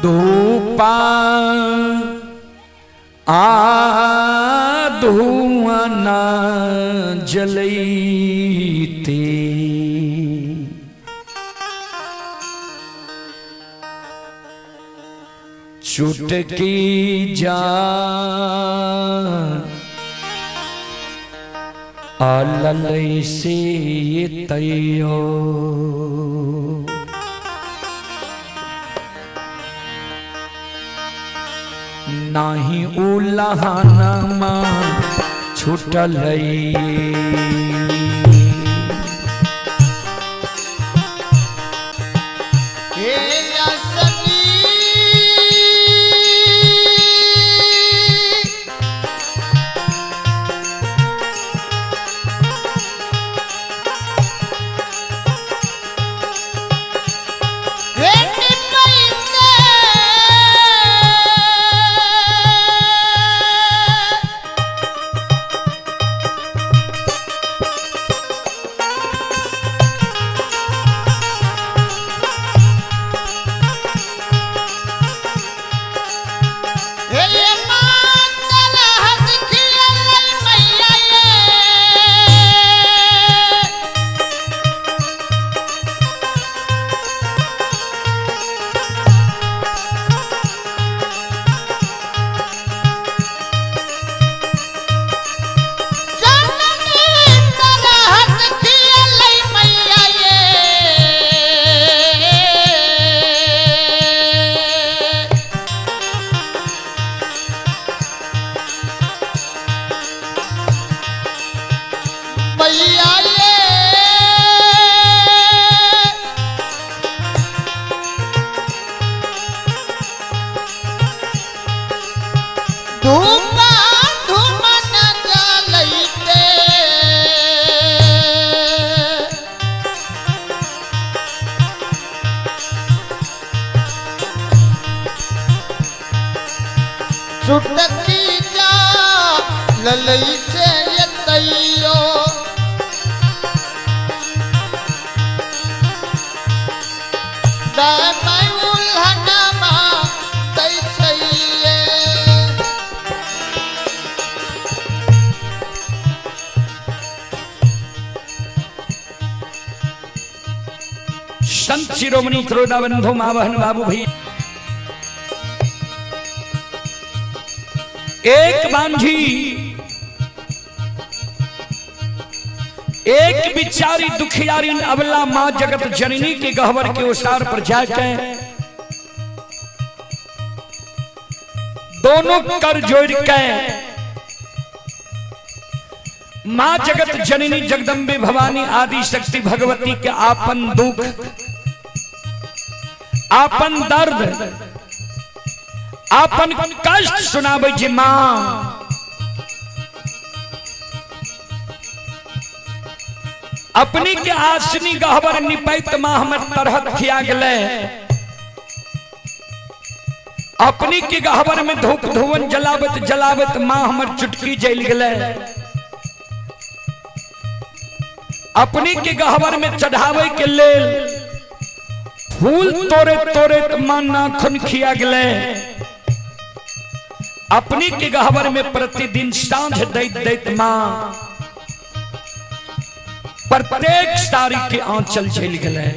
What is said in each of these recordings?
धूपा धुआं ना जलैते चुटकी जा आललै से तैयो नाही उलहनमा छुटल चुटकी जा ललई से ये तैयो दाई उल्हनमा दै छैये संत शिरोमणि क्रोधाबंधु मावहन बाबू भाई एक बांझी एक बिचारी दुखियारी अबला मां जगत जननी के गहवर के ओसार पर जाके दोनों कर जोड़ के मां जगत जननी जगदम्बे भवानी आदि शक्ति भगवती के आपन दुख आपन दर्द आपन कष्ट सुनाबे जी मां अपनी के आसनी गहवर निपैत मां हमर तरहत खिया गले अपनी के गहवर में धूप धुवन जलावत जलावत मां हमर चुटकी जल गले अपनी के गहवर में चढ़ावे के लेल फूल तोरे तोरे मां नाखून खिया गले अपनी के गहवर में प्रतिदिन सांझ दैत दैत मां प्रत्येक सारी के आंचल झेल गए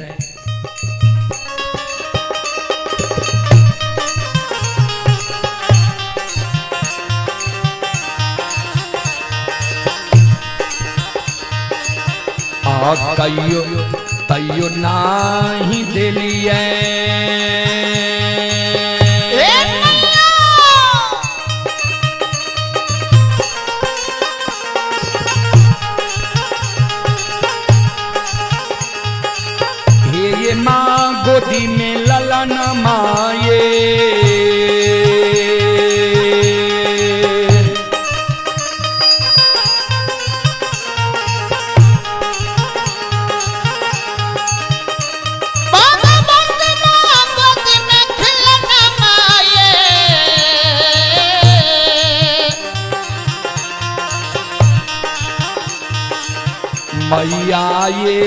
कहियो तैयो नाही दिलिए मां गोदी में ललन माये बाबा बंद मां गोदी में मैया ये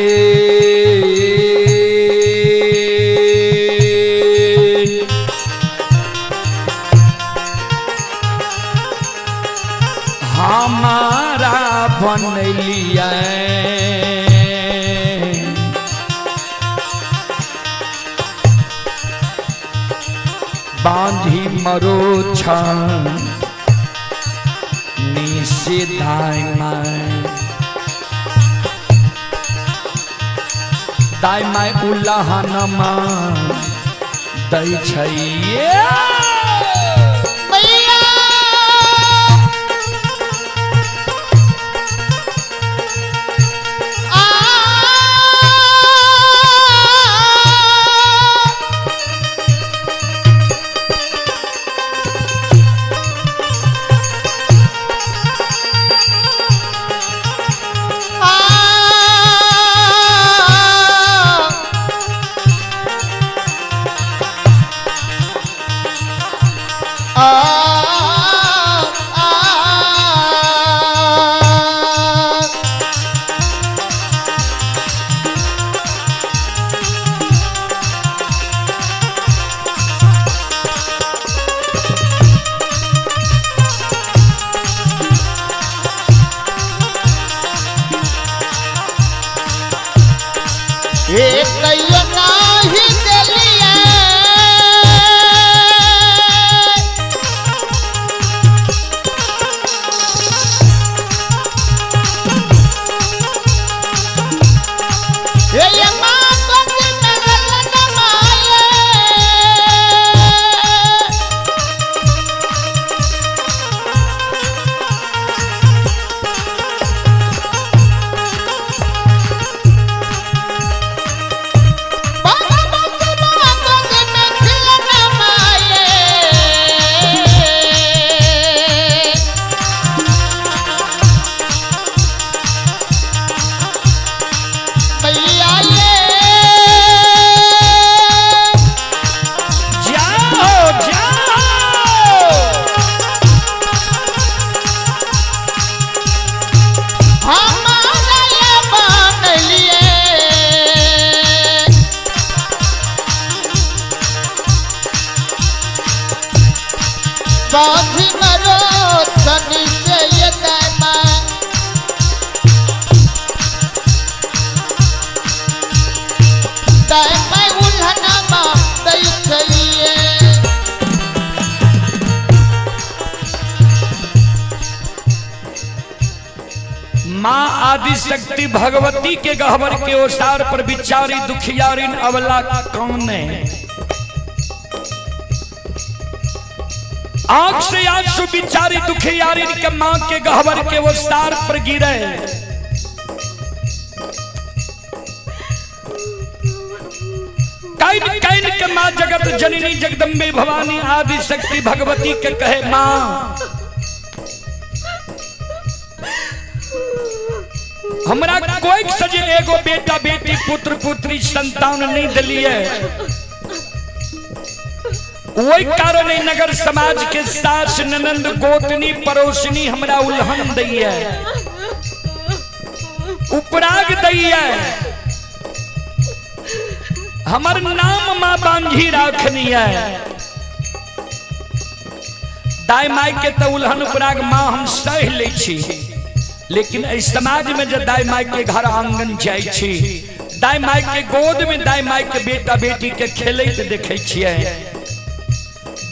हमारा बन लिया बांधी मरो निसे दाई माय उल्लाहनमा दै छैये माँ आदि शक्ति भगवती के गहवर के ओसार पर बिचारी दुखियारिन अवला कौन है। आंख से आंसू बिचारी दुखियारिन के माँ के गहवर के ओसार पर गिरे। कैन कैन के माँ जगत जननी जगदम्बे भवानी आदि शक्ति भगवती के कहे माँ हमरा कोई सजे एगो बेटा बेटी पुत्र पुत्री संतान नहीं दिलिए, वही कारण नगर समाज के सास ननंद गोतनी पड़ोसनी हमरा उल्हन दैया उपराग दैया। हमर नाम माँ बांझी राखनी है। दाई माई के तो उल्हन उपराग माँ हम सह ले छी, लेकिन इस समाज में जब दाई माई के घर आंगन जाय छी, दाई माई के गोद में दाई माई के बेटा बेटी के खेलैत देखे छियै,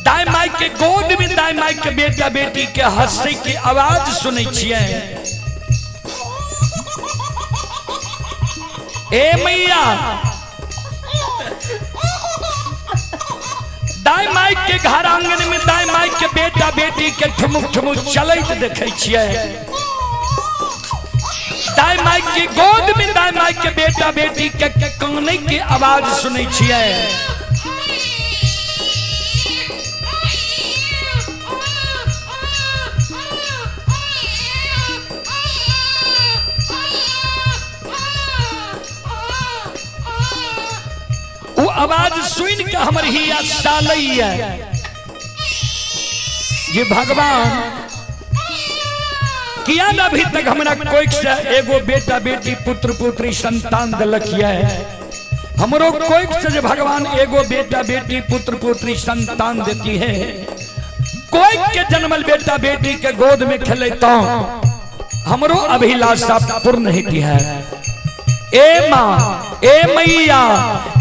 दाई माई के गोद में दाई माई के बेटा बेटी के हंसै के आवाज सुनै छियै। ए मैया दाई माई के घर आंगन में दाई माई के बेटा बेटी के ठुमुक ठुमुक चलैत देखे छियै, दाई माई के गोद में दाई माई के बेटा बेटी के कानै के आवाज सुनै छियै। वो आवाज सुन के हमर हिया सालैया जे भगवान किया ना अभी तक हमरा कोई से एगो बेटा बेटी पुत्र पुत्री संतान दिलक है। हमरो कोई से जे भगवान एगो बेटा बेटी पुत्र पुत्री संतान देती है। कोई के जन्मल बेटा बेटी के गोद में खेले तो हमरो अभिलाषा पूर्ण होती है। ए माँ, ए मैया,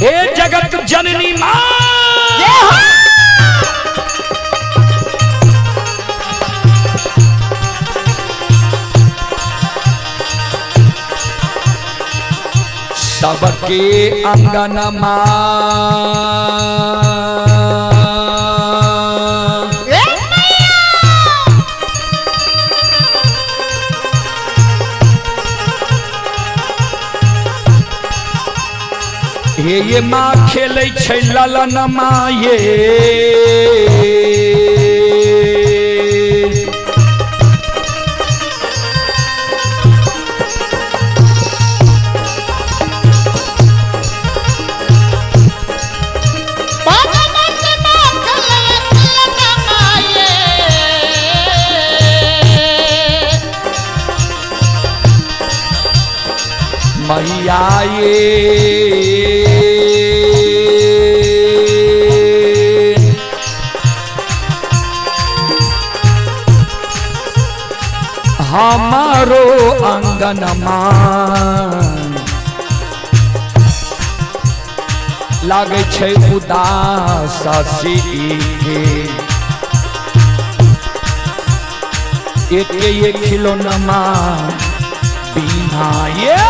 ए जगत जननी माँ, सबके अंगन ये माँ खेलै छै ललन माँ ये मैया ये हमारो अंगन लागे छै उदास सी एक खिलौना बिना ये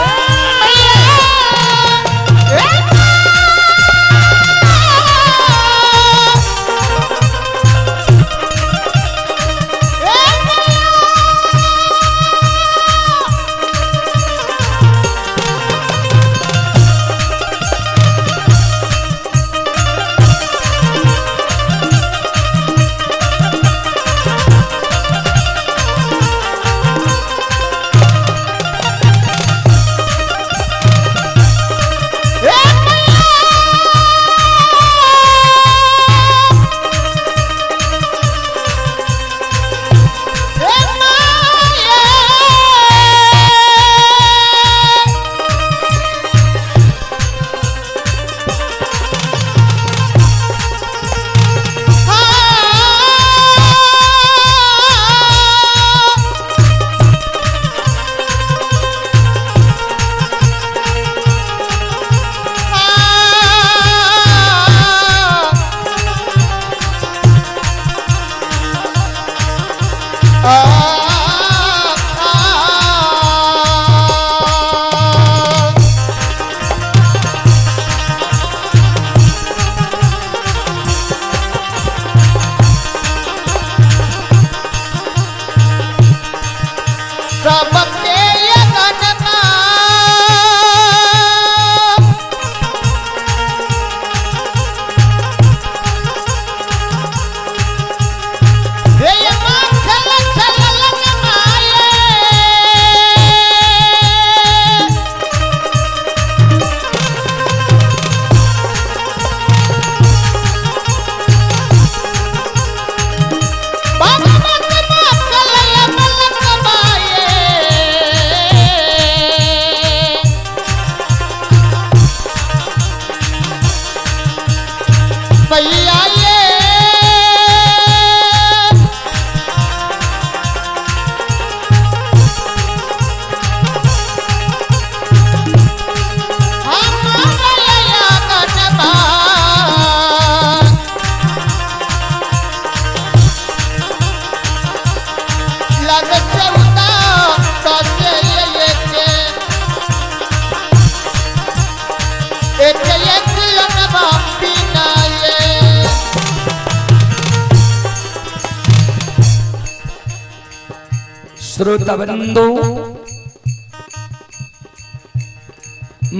श्रोताबंधु,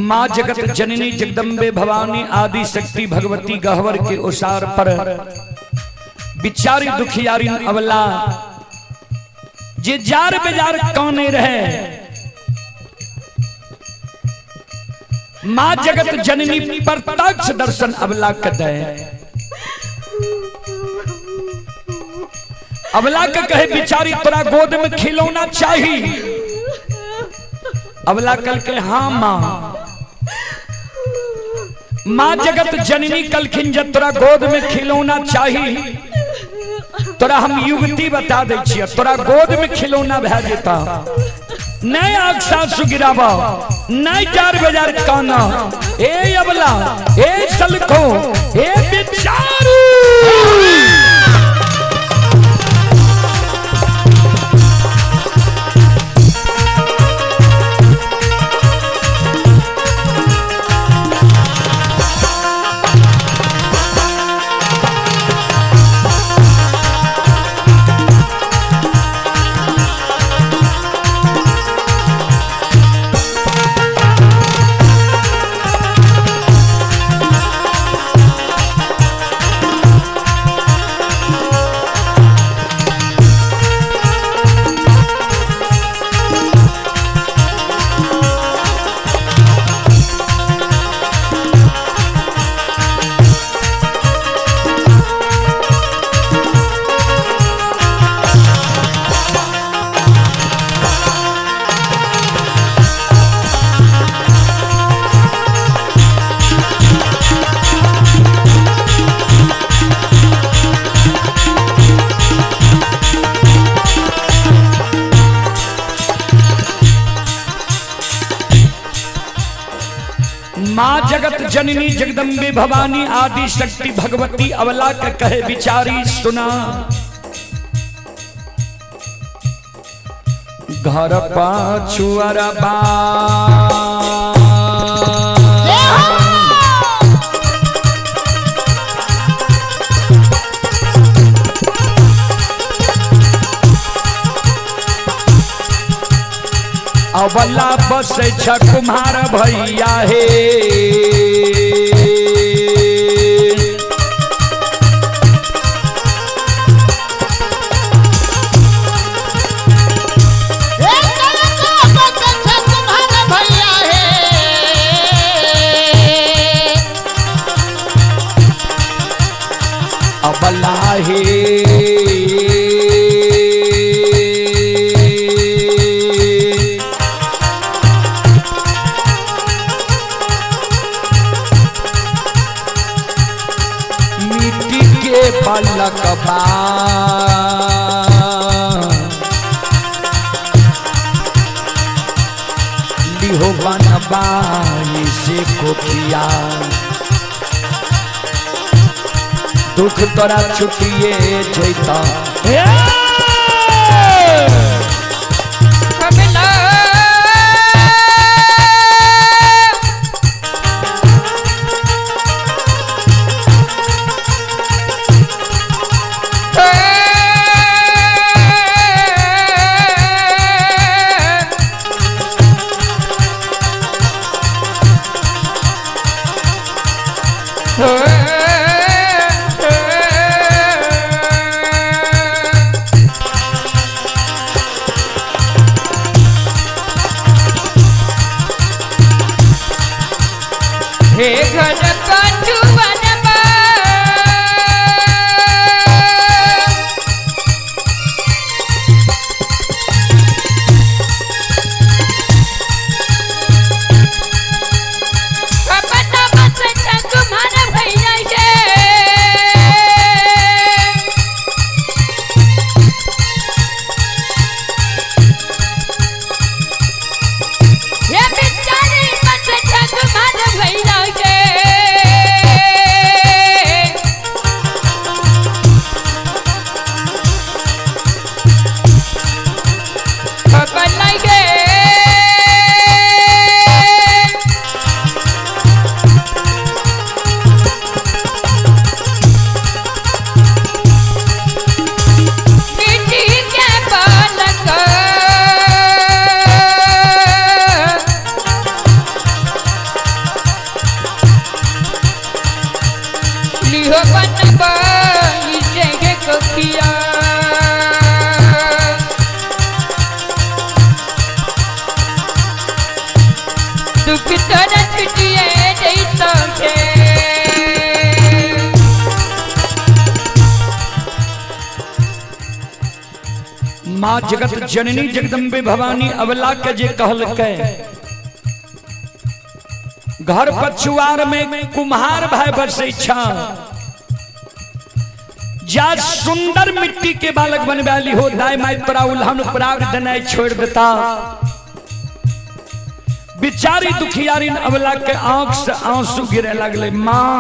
माँ जगत जननी जगदम्बे भवानी आदि शक्ति भगवती गहवर के ओसार पर बिचारी दुखियारी अवला जे जार बेजार कौने रहे। माँ जगत जननी प्रत्यक्ष दर्शन अवला कदे अबला के कहे बिचारी तोरा गोद में खिलौना चाहिए। अबला कल के हाँ माँ। माँ जगत जननी कलखिन जब तोरा गोद में खिलौना चाहिए तोरा हम युवती बता दे छियै, तोरा गोद में खिलौना भै जेता। नहीं आग सासु गिरावा, नहीं 4 बाजार काना। ए अबला, ए सलखो, ए बिचारी। माँ जगत जननी जगदम्बे भवानी आदि शक्ति भगवती अबला के कहे बिचारी सुना। घर पाछुअरा बा अबला बस कुम्हार भैया हे। अबला हे पलक बा लिहो बनबा से कोखिया दुख तोरा छुटिए जैता। हे घर काटू बनबा अपना बस तुम्हारा भैया के ये बिचारी बस तुम्हारा भैया के माँ जगत जननी जगदम्बे भवानी अबला के जे कहलकै घर पछुआर में कुम्हार भाई बसे छा जा सुंदर मिट्टी के बालक बनवाली हो दाई माई परा उल्हन पराग दनाई छोड़ देता बिचारी दुखियारी अबला के आंख से आंसू गिरे लगले। माँ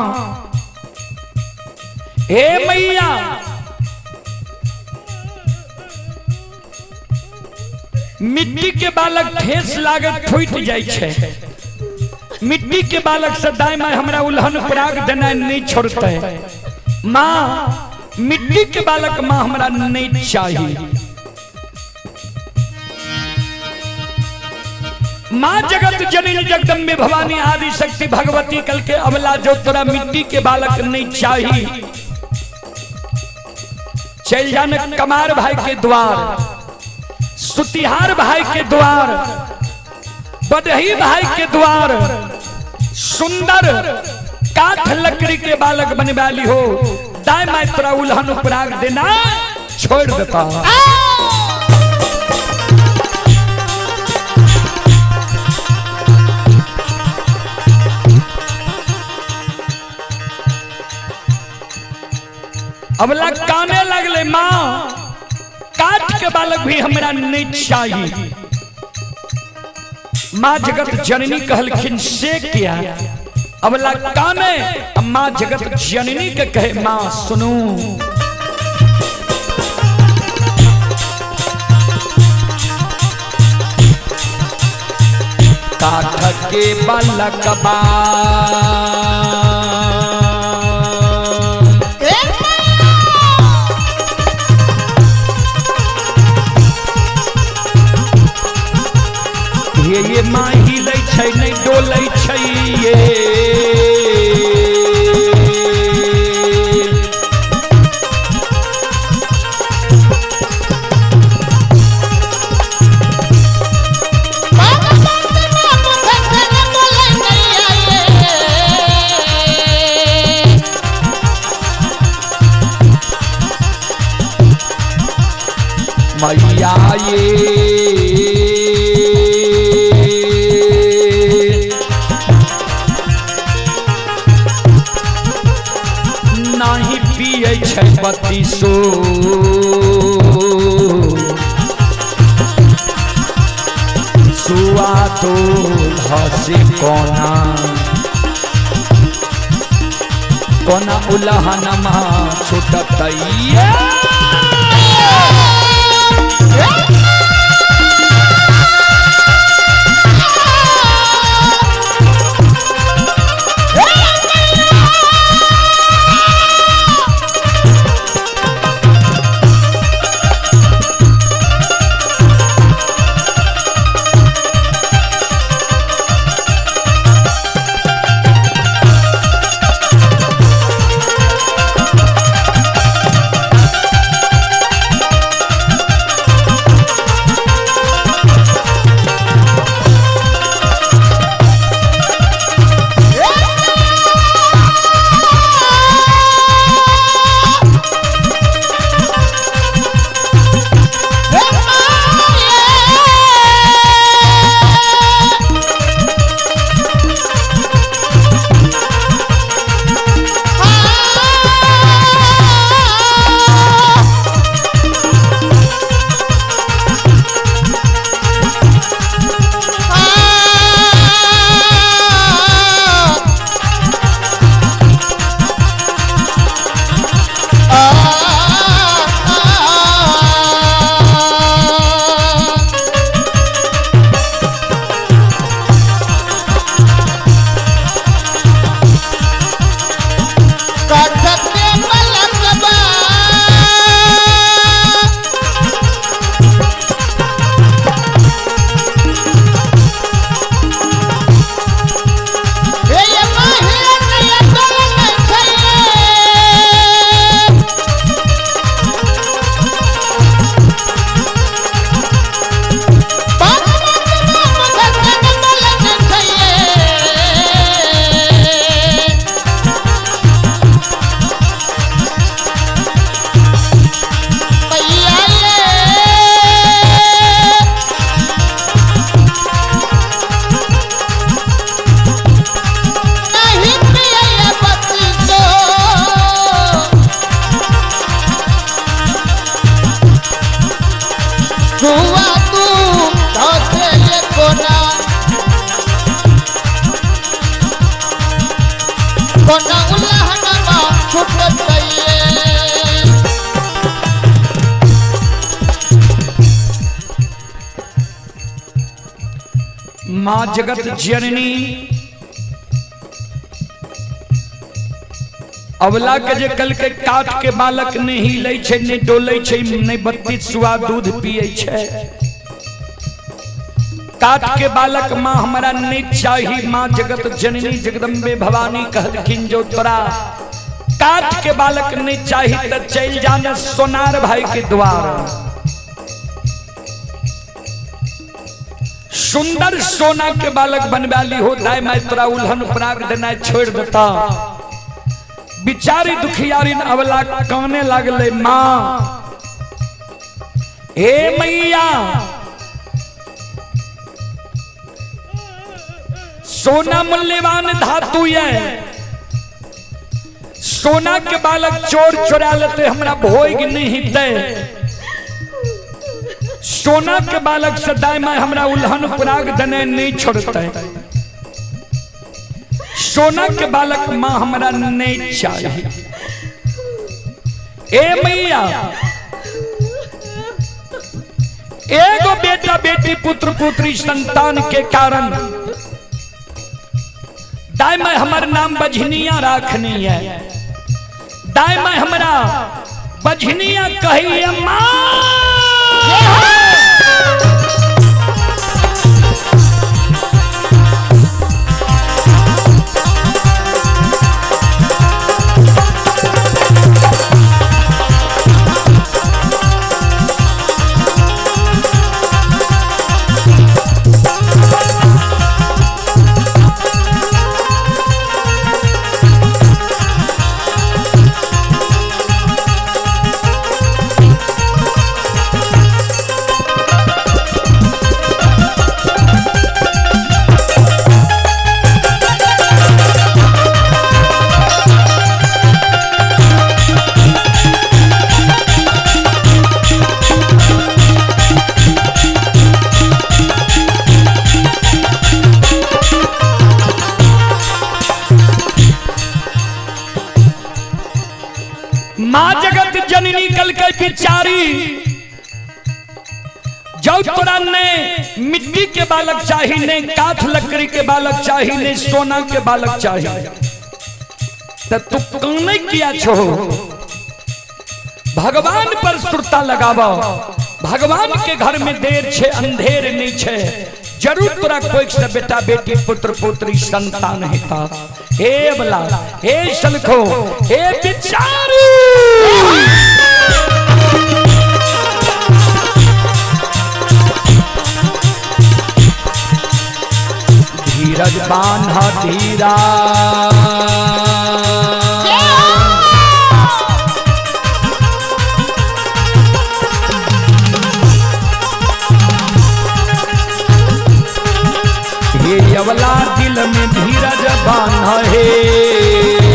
हे मैया मिट्टी के बालक ठेस लागत फूट जाय छे मिट्टी के बालक से दाई माई हमरा उल्हन पराग देना नहीं छोड़ते। माँ मिट्टी के बालक माँ हमरा नहीं चाहिए। माँ जगत जननी जगदम्बे भवानी आदि शक्ति भगवती कल के अबला जो तोरा मिट्टी के बालक नहीं चाहिए चल जाने कमार भाई के द्वार सुतिहार भाई के द्वार बदही भाई के द्वार सुंदर काठ लकड़ी के बालक बनवाली हो दाई माई तोरा उल्हन पराग देना छोड़ देता। अबला काने लगले माँ काठ के बालक भी हमरा नहीं चाहिए। माँ जगत जननी कहलखिन से क्या अबला काने माँ जगत जननी के कहे माँ सुनू काठ के बालक बा ये माँ हिलै छै नहीं डोलै छै ये मैया ये नहीं पिए छै बत्तीसो सुआ तो हसी कोना कोना उल्हन माँ छुटतैया माँ जगत जननी अवला के जे कल के काट के बालक ने हिले छे ने डोले छे ने बत्ती सुआ दूध पिए छे काट के बालक माँ हमारा नहीं चाहिए। माँ जगत जननी जगदम्बे भवानी कहलखिन जो तोरा काट के बालक नहीं चाहिए तो चल जाना सोनार भाई के द्वार। सुंदर सोना के बालक बनवाली होता है मैं तोरा उल्हन पराग देना छोड़ देता। बिचारी दुखियारी अवला काने लगले माँ हे मैया सोना मूल्यवान धातु है सोना के बालक चोर चुरा लेते हमरा भोग नहीं दे सोना के बालक से दाई हमरा उल्हन पराग देने नहीं छोड़ते सोना के बालक माँ हमरा नहीं चाहिए। ए मैया एगो बेटा बेटी पुत्र पुत्री संतान के कारण दाई मैं हमार नाम बझनिया राखनी है दाई मैं हमरा बझनिया कही माँ माँ जगत जननी कल के बिचारी जो तोरा ने मिट्टी के बालक चाहिए ने काठ लकड़ी के बालक चाहिए ने सोना के बालक चाहिए तो तू कौन किया छो भगवान पर सुरता लगावा भगवान के घर में देर छे अंधेर नहीं छे जरूर तोरा कोई से बेटा बेटी पुत्र पुत्री संतान है था। हे बला हे सलखो हे बिचारी धीरज बांधा धीरा ये अवला दिल में धीरज बांधा है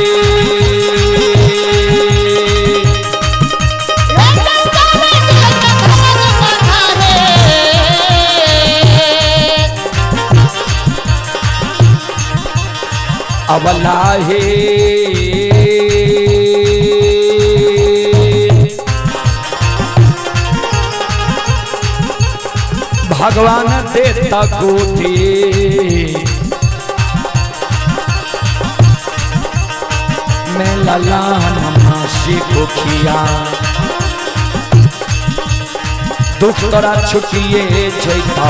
अवला है भगवान देता गोदी मैं ललान मासी को खिया दुख तोरा छुटिए जैता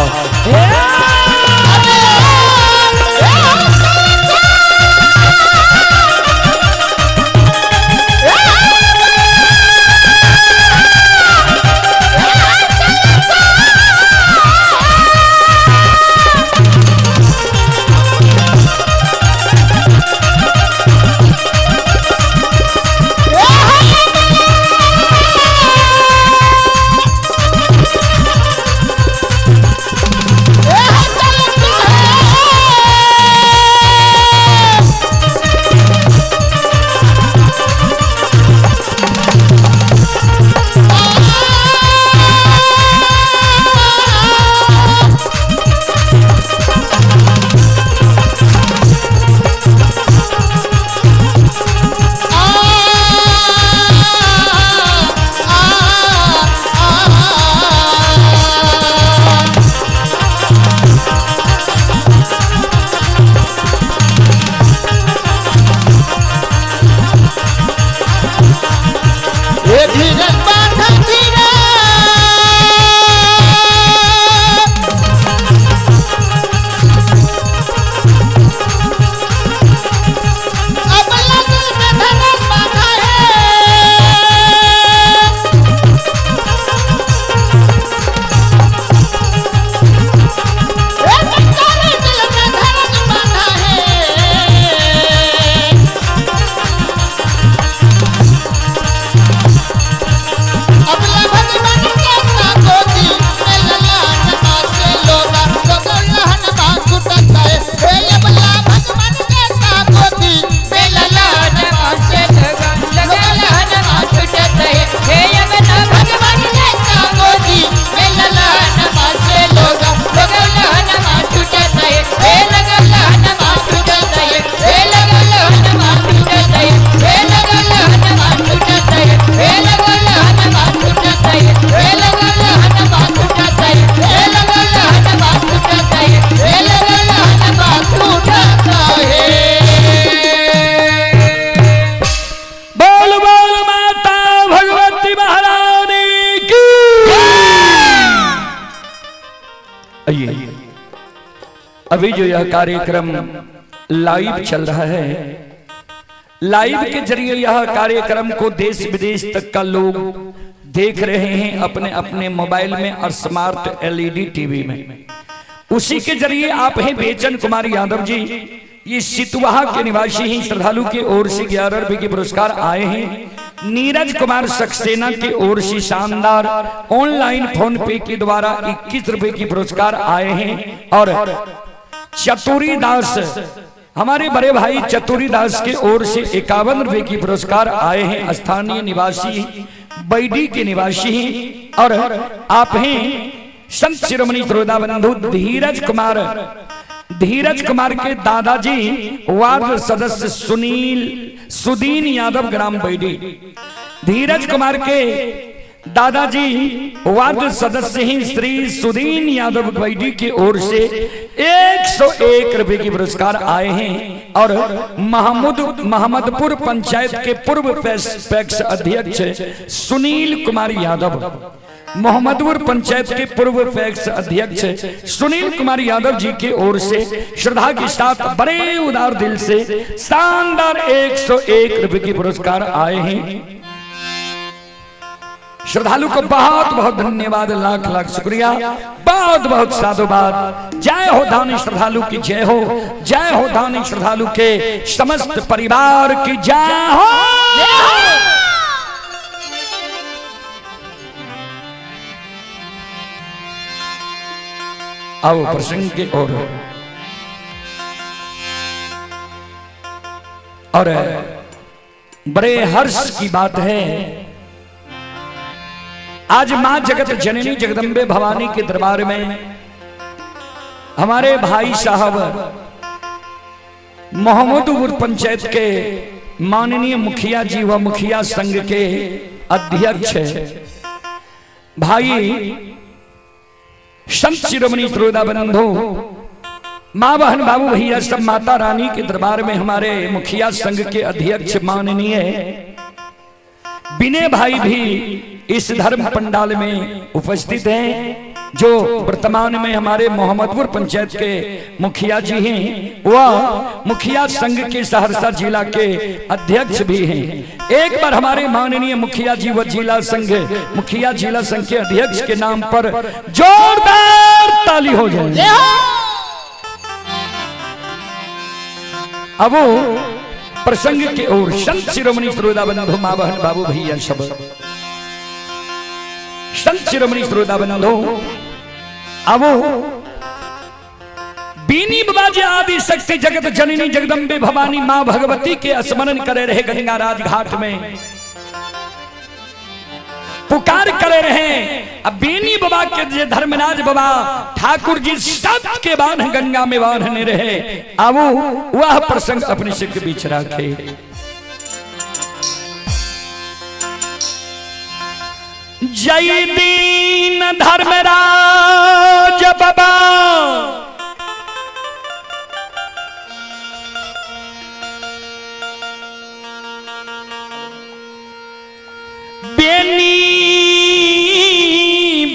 अभी जो यह कार्यक्रम लाइव चल रहा है, लाइव के जरिए यह कार्यक्रम को देश विदेश तक का लोग देख रहे हैं अपने अपने मोबाइल में और स्मार्ट एलईडी टीवी में। उसी के जरिए आप हैं बेचन कुमार यादव जी, ये सितवाहा के निवासी हैं। श्रद्धालु की ओर से 11 रुपए के पुरस्कार आए हैं। नीरज कुमार सक्सेना की ओर से शानदार ऑनलाइन फोन पे के द्वारा 21 रुपए की पुरस्कार आए हैं। और चतुरी दास, हमारे बड़े भाई चतुरी दास के ओर से 51 रुपए की पुरस्कार आए हैं। स्थानीय निवासी बैडी के निवासी हैं। और आप हैं संत शिरोमणि श्रोता बंधु धीरज कुमार के दादाजी वार्ड सदस्य सुदीन यादव ग्राम बैडी। धीरज कुमार के दादाजी वार्ड सदस्य हैं श्री सुदीन यादव बैडी की ओर से 101 रुपए की पुरस्कार आए हैं। और महमदपुर पंचायत के पूर्व पैक्स अध्यक्ष सुनील कुमार यादव, मोहम्मदपुर पंचायत के पूर्व पैक्स अध्यक्ष सुनील कुमार यादव जी की ओर से श्रद्धा के साथ बड़े उदार दिल से शानदार 101 रुपए की पुरस्कार आए हैं। श्रद्धालु को बहुत बहुत धन्यवाद, लाख लाख शुक्रिया, बहुत बहुत साधुवाद। जय हो दानी श्रद्धालु की जय हो, जय हो दानी श्रद्धालु के समस्त परिवार की जय हो। आओ प्रसंग के और बड़े हर्ष की बात है, आज मां जगत जननी जगदम्बे भवानी के दरबार में हमारे भाई साहब मोहम्मदपुर पंचायत के माननीय मुखिया जी व मुखिया संघ के अध्यक्ष भाई संत शिरोमणि श्रोता बंधु मां बहन बाबू भैया सब माता रानी के दरबार में हमारे मुखिया संघ के अध्यक्ष माननीय विनय भाई भी इस धर्म पंडाल में उपस्थित हैं, जो वर्तमान में हमारे मोहम्मदपुर पंचायत के मुखिया जी हैं, वह मुखिया संघ के सहरसा जिला के अध्यक्ष भी हैं। एक बार हमारे माननीय मुखिया जी व मुखिया जिला संघ के अध्यक्ष के नाम पर जोरदार ताली हो जाए। अब प्रसंग के ओर संत शिरोमणि श्रोता बंधु मां बहन बाबू भैया सब संत शिरोमणि श्रोता बंधु अब बीनी बाबा जी आदि शक्ति जगत जननी जगदम्बे भवानी मां भगवती के स्मरण करे रहे, गंगाराज घाट में पुकार करे रहे। अब बीनी बाबा के धर्मराज बाबा ठाकुर जी सब के बांध गंगा में बांधने रहे। अब वह प्रसंग अपने से के बीच रखे। जय दीन धर्मराज बाबा बेनी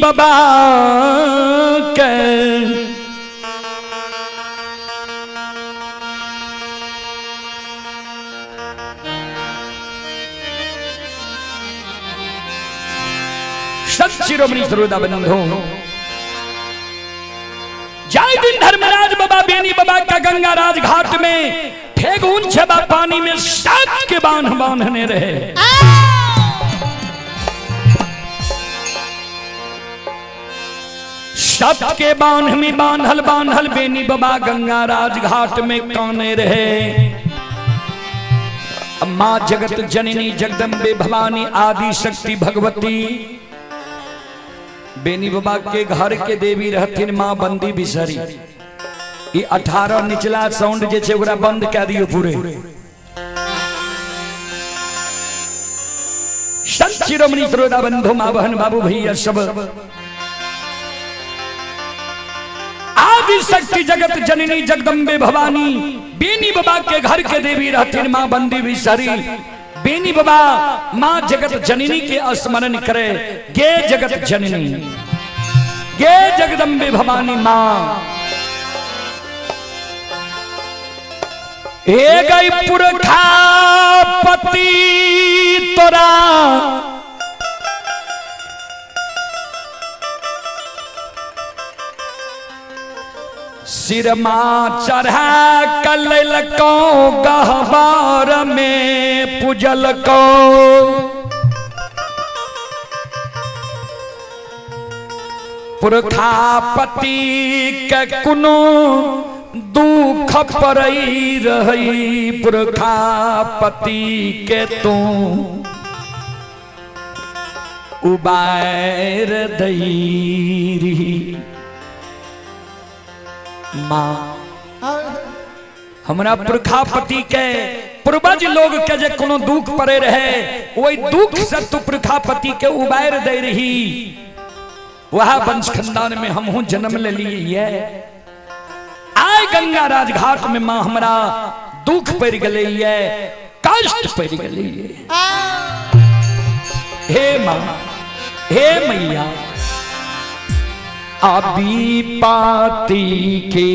बाबा के संत शिरोमणि श्रोता बंधु जय दिन धर्मराज बाबा बेनी बाबा का गंगा राज घाट में ठेगुन छबा पानी में सात के बांधने रहे। सब के बांध में बांधल बेनी बाबा गंगा राज घाट में काने रहे। मां जगत जननी जगदम्बे भवानी आदि शक्ति भगवती बेनी बाबा के घर के देवी रहथिन मां बंदी बिसरी। ये 18 निचला साउंड जे छे ओकरा बंद कर दियो पूरे। संत शिरोमणि श्रोता बंधु मां बहन बाबू भैया सब आदि शक्ति जगत जननी जगदम्बे भवानी बेनी बाबा के घर के देवी रहथिन मां बंदी बिसरी। बेनी बाबा मां जगत जननी के स्मरण करे, गे जगत जननी गे जगदम्बे भवानी मां ए गई पुरखा पति तोरा सिरमा चढ़ा कल को गहबार में पूजल को पुरखा पति के कुनो दुख परई रही पुरखा पति के तू उबार दई माँ हमरा पुरखा पति के पूर्वज लोग के जे कोनो दुख पड़े रहे वही दुख से तू पुरखा पति के उबार दे रही वह वंश खानदान में हम हूं जन्म ले लिए आय गंगा राजघाट में माँ हमरा दुख पड़ गले कष्ट पड़ गले हे माँ हे मैया अभी पाती के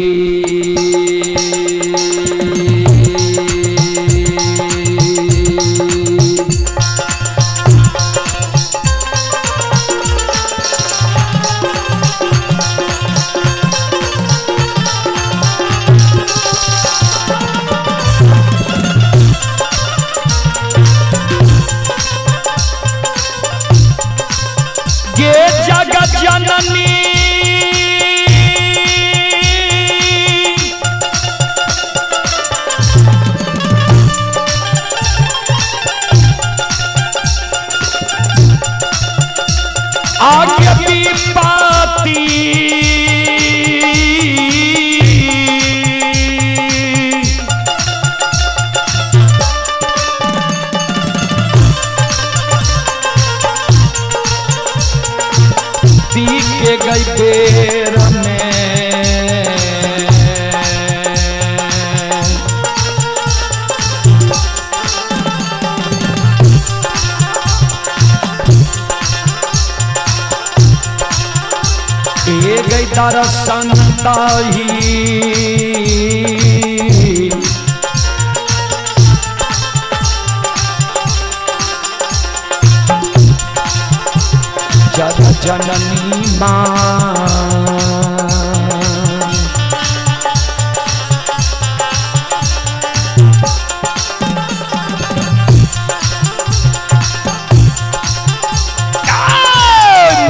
ये जगत जननी आगे भी पाती दी के गई बेर में ये गई दर्शन दाही जग जननी माँ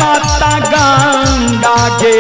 माता गंगा के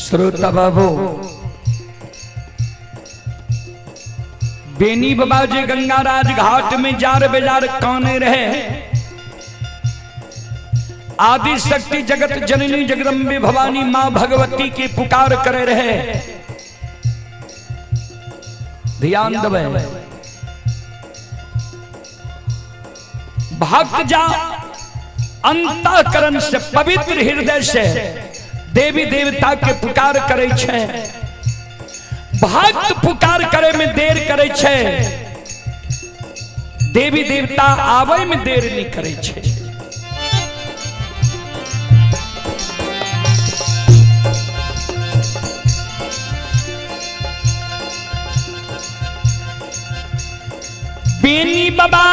श्रोता बाबू, बेनी बाबा जी गंगाराज घाट में जार बेजार काने रहे। आदि शक्ति जगत जननी जगदम्बे भवानी मां भगवती की पुकार करे रहे। ध्यान दबे, भक्त जा अंतःकरण से पवित्र हृदय से देवी देवता के पुकार करे छे। भक्त पुकार करे में देर करे छे, देवी देवता आवे में देर नहीं करे छे। बेनी बाबा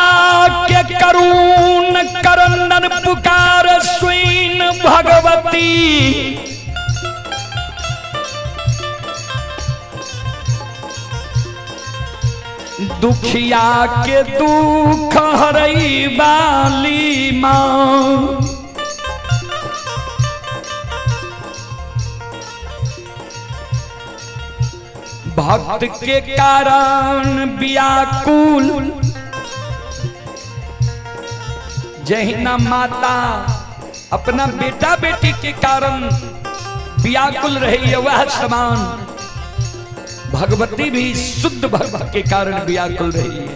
के करुण करंदन पुकार सुइन भगवती। दुखिया के दुख हरई वाली माँ, भक्त के कारण व्याकुल जहिना माता अपना बेटा बेटी के कारण व्याकुल रही है, वह समान भगवती भी शुद्ध भक्त के कारण व्याकुल रही है।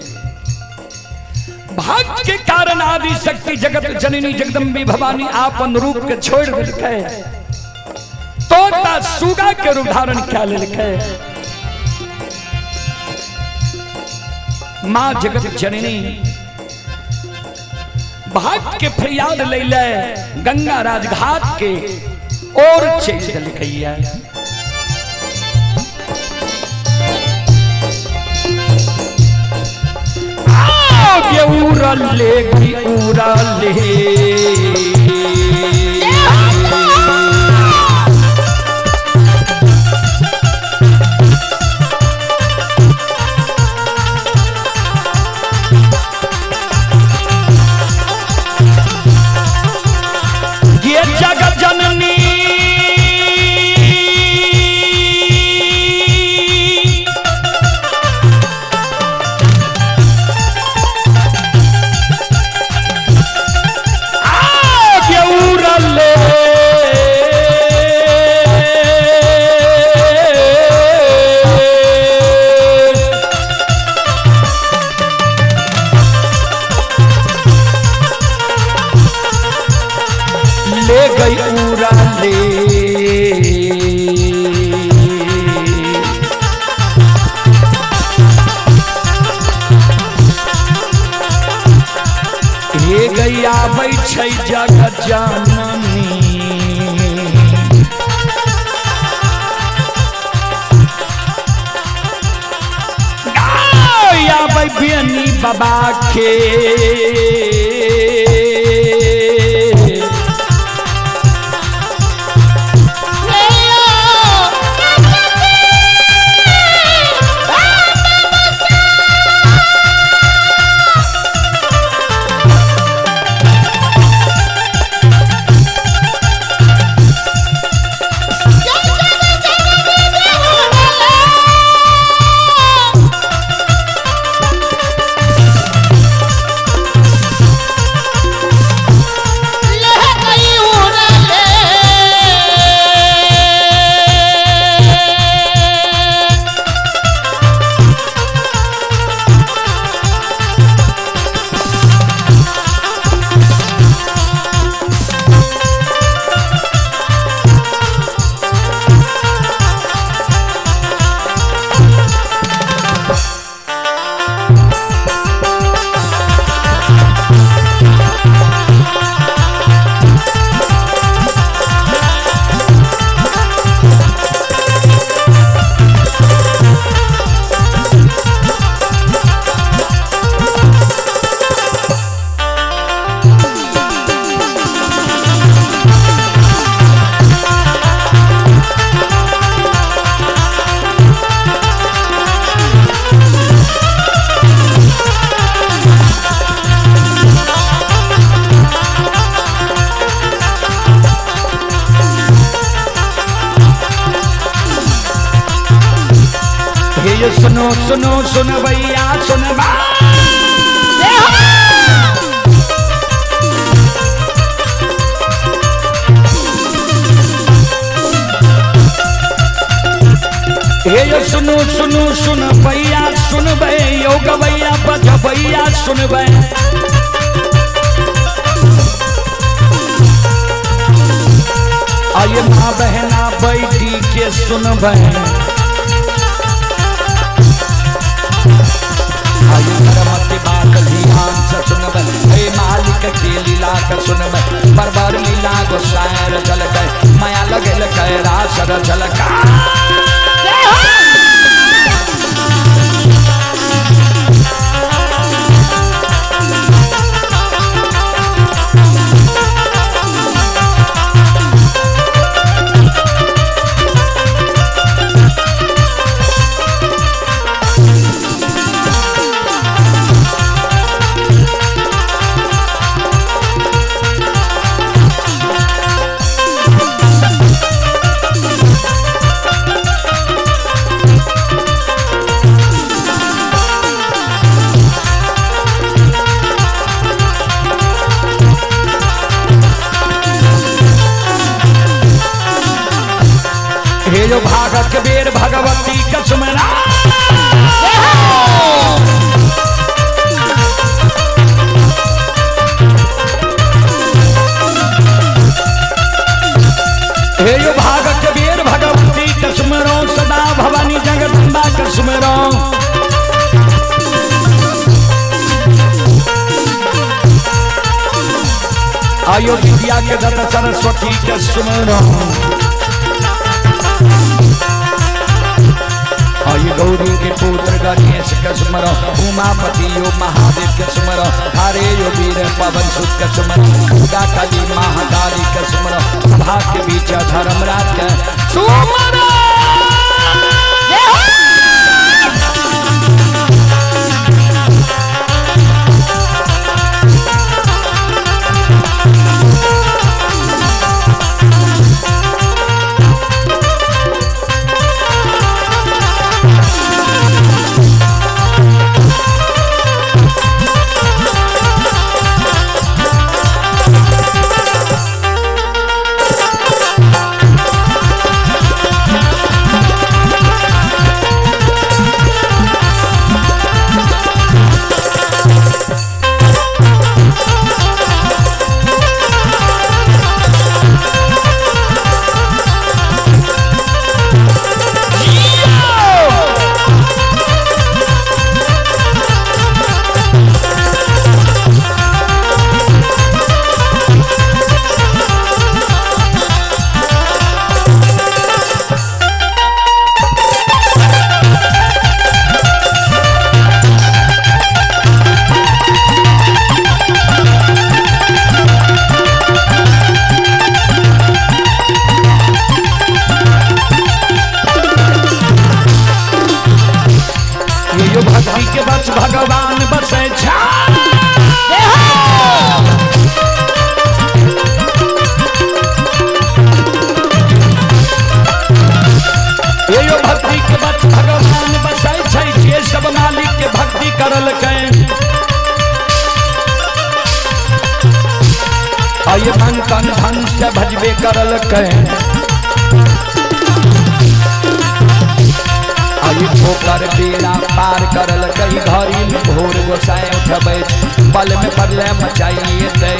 भक्त के कारण आदि शक्ति जगत जननी जगदम्बी भवानी आपन रूप के छोड़ दिलके, तोता सुगा के रूप धारण क्या लिखे। मां जगत जननी भक्त के फरियाद ले ले गंगा राजघाट के और चल लिखैया। आगे उड़ले की उड़ले ये जगत जननी ले गई उड़ाले। हे गैया बैठे जगत जननी, गैया बेनी बाबा के सुनो सुन भैया सुन बा हे यो सुनो सुनो सुन भैया सुन बे यो गवैया बज भैया सुन बे आये माँ बहना बैठी के सुन बे आये धर्म की बात ध्यान से सुन बे हे मालिक के लीला का सुन बे बरबर लीला गोसायर चल गए माया लगल कैरा सर झलका हे जो भागत बेर भगवती कसमरा हे जो भागत बेर भगवती कसमरो सदा भवानी जगदम्बा कसमरो आयो विद्या के दत्त सरस्वती कसमरो आये गौरी के पुत्र गणेश के स्मरो उमापति यो महादेव के स्मरो हरे यो वीर पवन सुत के स्मरो दुर्गा काली महाकाली के स्मरो सभा के बीच धर्मराज के सुमरो भक्ति के बस भगवान बसे यो भक्ति के बस भगवान बसे ये सब मालिक के भक्ति करल आये मन तन धन से भजबे करल ठोकर बेड़ा पार करल कई घड़ी में भोर गोसाए उठबे बल में पड़ले मचाइए दे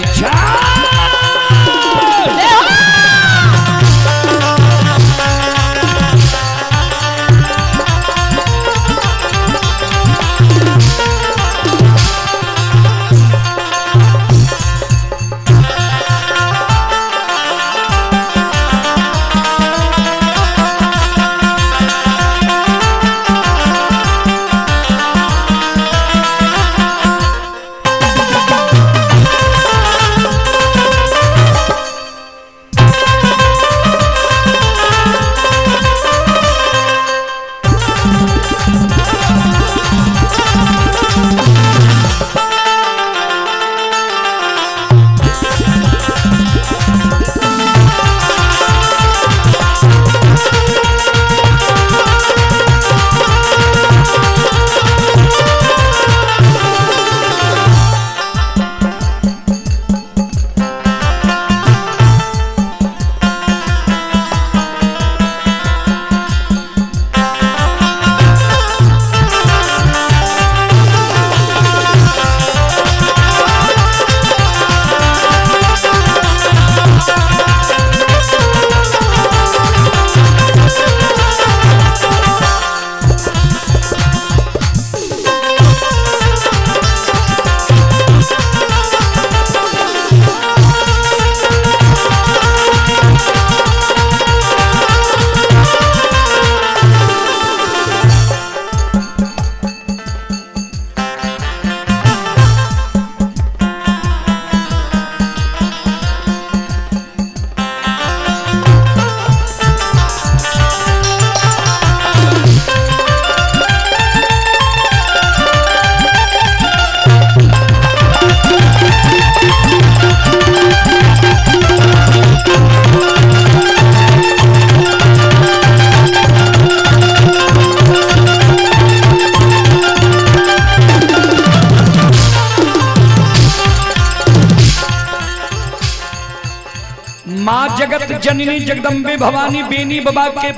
माँ जगत जननी जगदम्बे भवानी बेनी बाबा के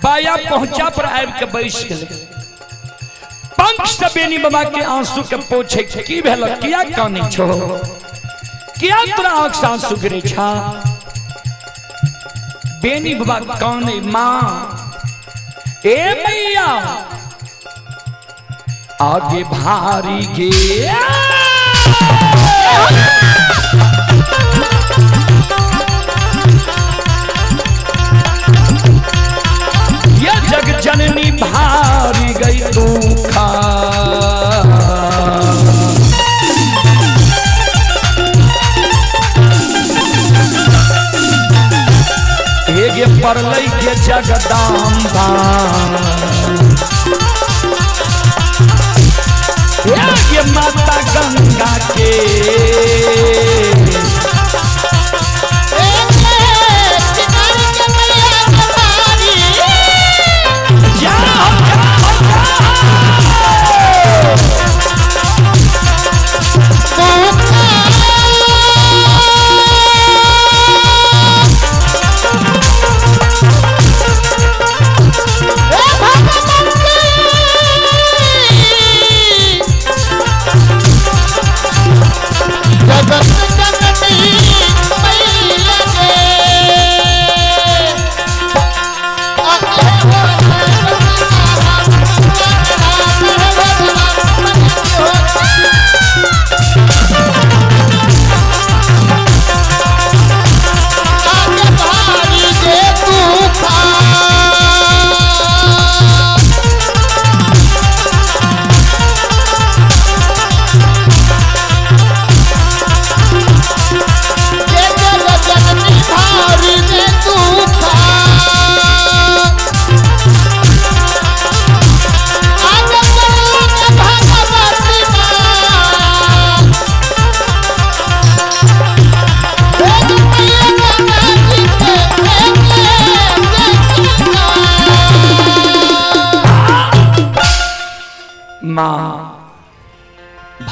बाया पहुंचा पर आब के बैस गेल पंख से बेनी बाबा के आंसू के पोछे की भेल किया कानी छो किया तोरा आंख से आंसू गिरे छा बेनी बाबा काने माँ ए मैया आगे भारी गे ये जग जननी भारी गई तू खा ये परलई के जगदाम्बा ये माता गंगा के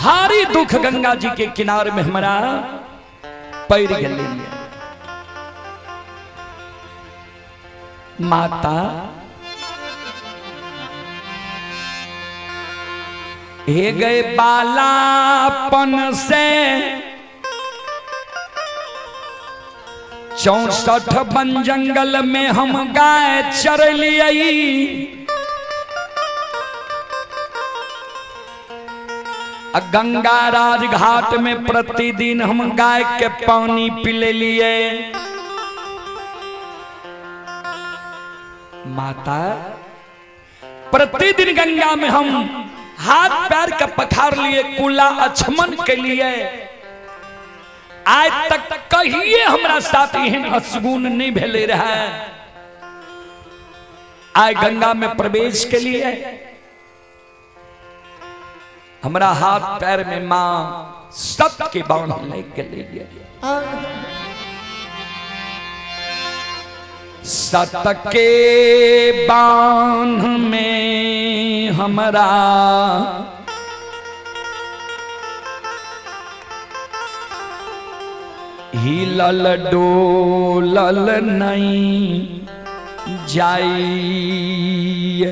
भारी दुख गंगा जी के किनारे में हमारा पैर गले माता हे गए बालापन से 64 वन जंगल में हम गाय चर लियई गंगा राज घाट में प्रतिदिन हम गाय के पानी पिले लिए माता प्रतिदिन गंगा में हम हाथ पैर का पखार लिए कुला अचमन के लिए आज तक कहिए हमरा साथ एहन असगुन नहीं भेले रहा आज गंगा में प्रवेश के लिए हमरा हाथ पैर में मां सत्य के बाण लेके ले लिया सत्य के बाण में हमरा हिलल डोलल नहीं जाइए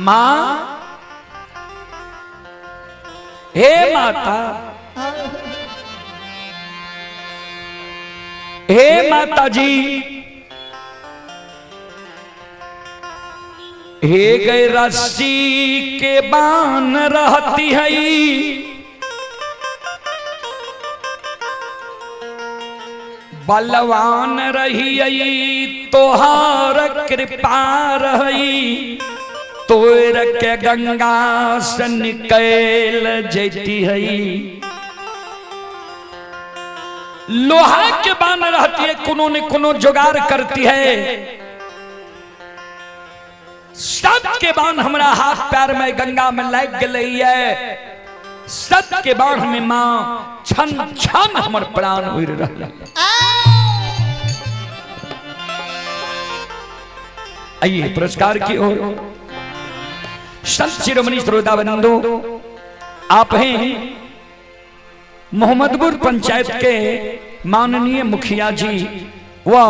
मां हे माता हे माता जी हे गए रस्सी के बान रहती है बलवान रही तोहार कृपा रही तोर के गंगा से निकल जैती है लोहा के बान रहती है कोनो ने कोनो जुगाड़ करती है सत्य के बान हमरा हाथ पैर में गंगा में लग गई है सत्य के बान में मां छन छन हमर प्राण उड़ रहा आइए पुरस्कार की ओर संत शिरोमणि श्रोता बंधु आप हैं मोहम्मदपुर पंचायत के माननीय मुखिया जी व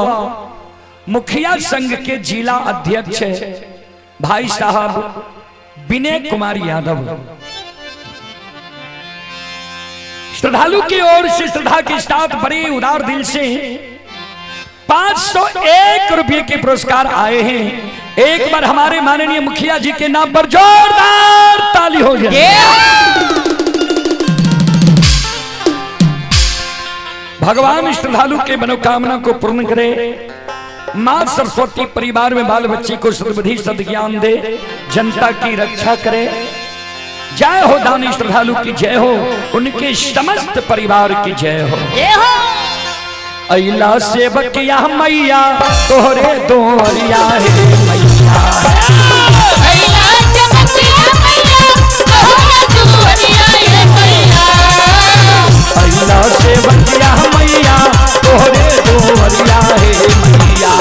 मुखिया संघ के जिला अध्यक्ष भाई साहब विनय कुमार यादव, श्रद्धालु की ओर से श्रद्धा के साथ बड़े उदार दिल से 501 रुपये के पुरस्कार आए हैं। एक बार हमारे माननीय मुखिया जी के नाम पर जोरदार ताली हो जाए। भगवान श्रद्धालु के मनोकामना को पूर्ण करे। मां सरस्वती परिवार में बाल बच्ची को सद्बुद्धि सद्ज्ञान दे, जनता की रक्षा करे। जय हो दानी श्रद्धालु की जय हो, उनके समस्त परिवार की जय हो। अइला सेवकिया मैया तोहरे दोहरिया है मैया, अइला सेवकिया मैया तोहरे दोहरिया है मैया, अइला सेवकिया मैया तोहरे दोहरिया है मैया,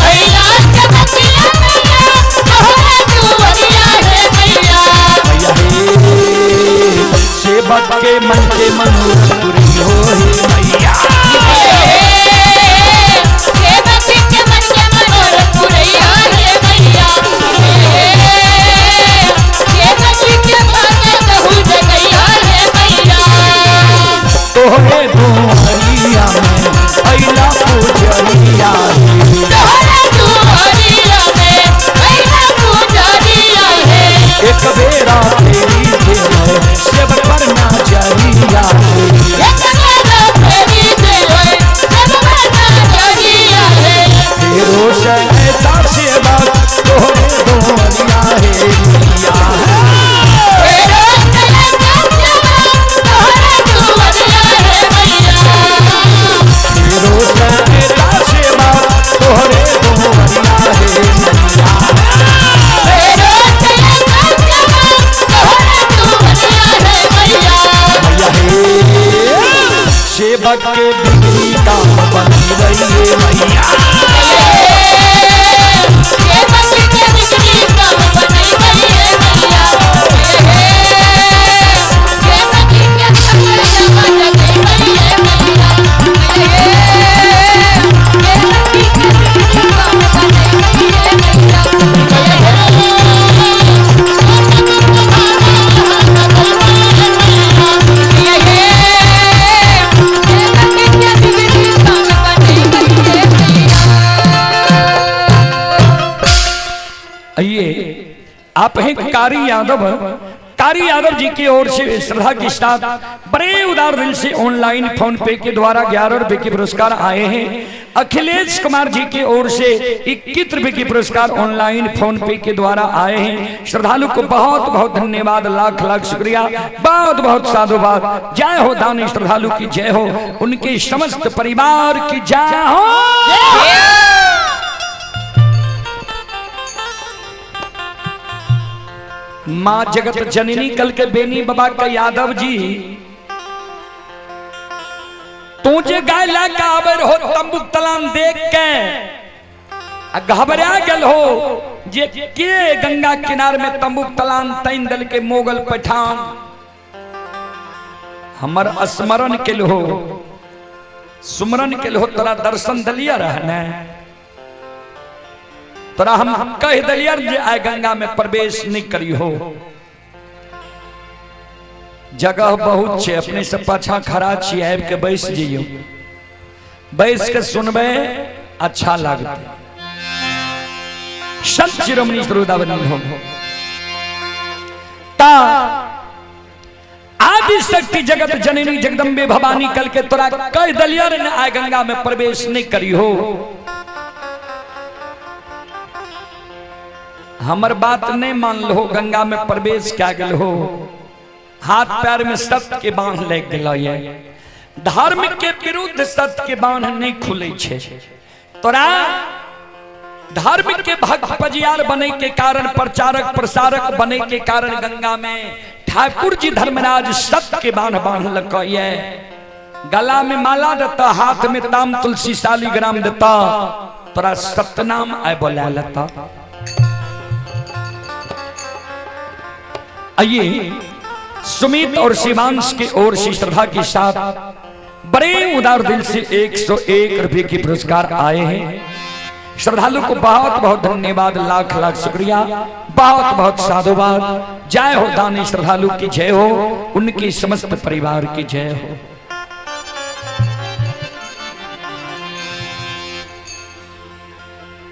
अइला सेवकिया मैया तोहरे दोहरिया है मैया, मैया हे सेवक के मन के मनोरथ पूरी हो हे मैया, तोहरे दोहरिया में अइला पूजरिया, तोहरे दोहरिया में अइला पूजरिया है, एक बेरा तेरी देव सेव करना जरिया, एक बेरा तेरी देव सेव करना जरिया है, फेरो से ऐसा सेवा तोहरे दोहरिया है मैया, सेवक के बिगड़ी काम बनी रही है मैया, सेवक के बिगड़ी काम बनी रही है मैया, सेवक के बिगड़ी काम बनी रही है मैया, सेवक के बिगड़ी काम बनी रही है आप हैं कारी यादव जी की ओर से श्रद्धा के साथ बड़े उदार दिल से ऑनलाइन फोन पे के द्वारा 11 रुपए के पुरस्कार आए हैं। अखिलेश कुमार जी की ओर से 21 रुपए के पुरस्कार ऑनलाइन फोन पे के द्वारा आए हैं। श्रद्धालु को बहुत बहुत धन्यवाद, लाख लाख शुक्रिया, बहुत बहुत साधुवाद। जय हो दानी श्रद्धालु की जय हो, उनके समस्त परिवार की जय हो। मां जगत जननी कल के बेनी बाबा का यादव जी तुझे गायला काबर हो तंबू तलान देख के घबरा गल हो जे के गंगा किनार में तंबू तलान तैन दल के मोगल पठान हमर स्मरण के हो सुमरन के हो तोरा दर्शन दलिया रहने तोरा हम कह दिलिया जे आय गंगा में प्रवेश नहीं करी हो। जगह बहुत छे, अपने से पाछा खड़ा छी, आब के बैस जइयो, बैस के सुनबे अच्छा लागत। संत शिरोमणि सरोदावंदन हो ता आदि शक्ति जगत जननी जगदम्बे भवानी कल के तोरा कह दिलिया ने आय गंगा में प्रवेश नहीं करी हो। हमर बात नहीं मान लो, गंगा में प्रवेश क्या गल हो, हाथ पैर में सत्य के बांध लग गल है। धर्म के विरुद्ध सत्य के बांध नहीं खुले छे। तोरा धर्म के भक्त पजियार बने के कारण, प्रचारक प्रसारक बने के कारण गंगा में ठाकुर जी धर्मराज सत्य के बांध बांध लग है। गला में माला देता, हाथ में ताम तुलसी शालीग्राम देता, तोरा सतनाम आय बोला लेता। आइए सुमित और शिवांश की ओर से श्रद्धा के साथ बड़े उदार दिल से 101 रुपए की पुरस्कार आए हैं। श्रद्धालु को बहुत बहुत धन्यवाद, लाख लाख शुक्रिया, बहुत बहुत साधुवाद। जय हो दानी श्रद्धालु की जय हो, उनकी समस्त परिवार की जय हो।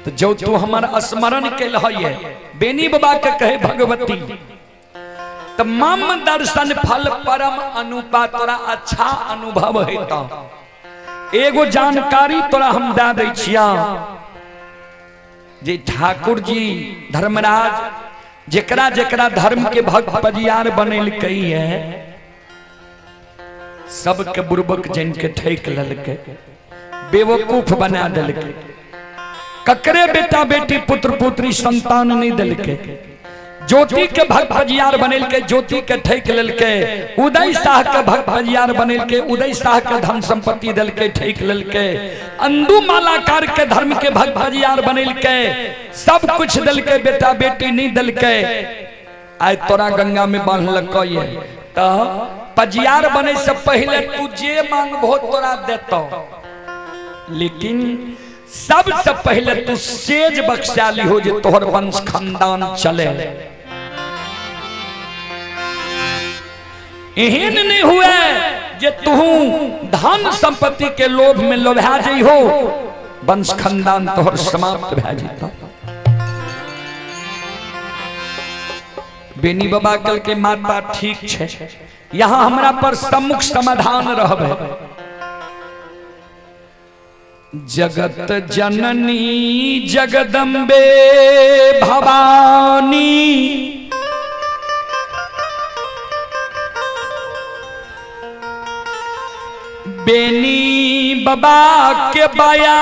तो जो तू हमारा स्मरण के लहै बेनी बाबा के कहे भगवती, तमाम दर्शन फल परम अनुपा तोरा अच्छा अनुभव हेता। एगो जानकारी तोरा हम दे दै छिया जे ठाकुर जी धर्मराज जेकरा जेकरा धर्म के भक्त पजियार बनेल कई है, सबके बुर्बक जन के ठेक ललके, बेवकूफ बना दिलके, ककरे बेटा बेटी पुत्र पुत्री संतान नहीं दिलके, ज्योति के भक्त भजियार बनेल के ज्योति के ठेक ललके, उदय शाह के भक्त भजियार बनेल के उदय शाह के धन संपत्ति दल के ठेक ललके, अंदू मालाकार के धर्म के भक्त भजियार बनेल के सब कुछ दल के, बेटा बेटी नहीं दल के। आज तोरा गंगा में बांधल तो पजियार बने से पहले तू जे मांगबो तोरा देतो, लेकिन सबसे पहले तू सेज बख्शाली हो जे तोहर वंश खानदान चले। एहन नहीं हुए जे तू धन संपत्ति के लोभ में लोभा जाइ हो, वंश खानदान तोहर समाप्त भे जेता। बेनी बाबा कल के माता ठीक छे, यहाँ हमरा पर सम्मुख समाधान रहबे। जगत जननी जगदम्बे भवानी, बेनी बाबा के बाया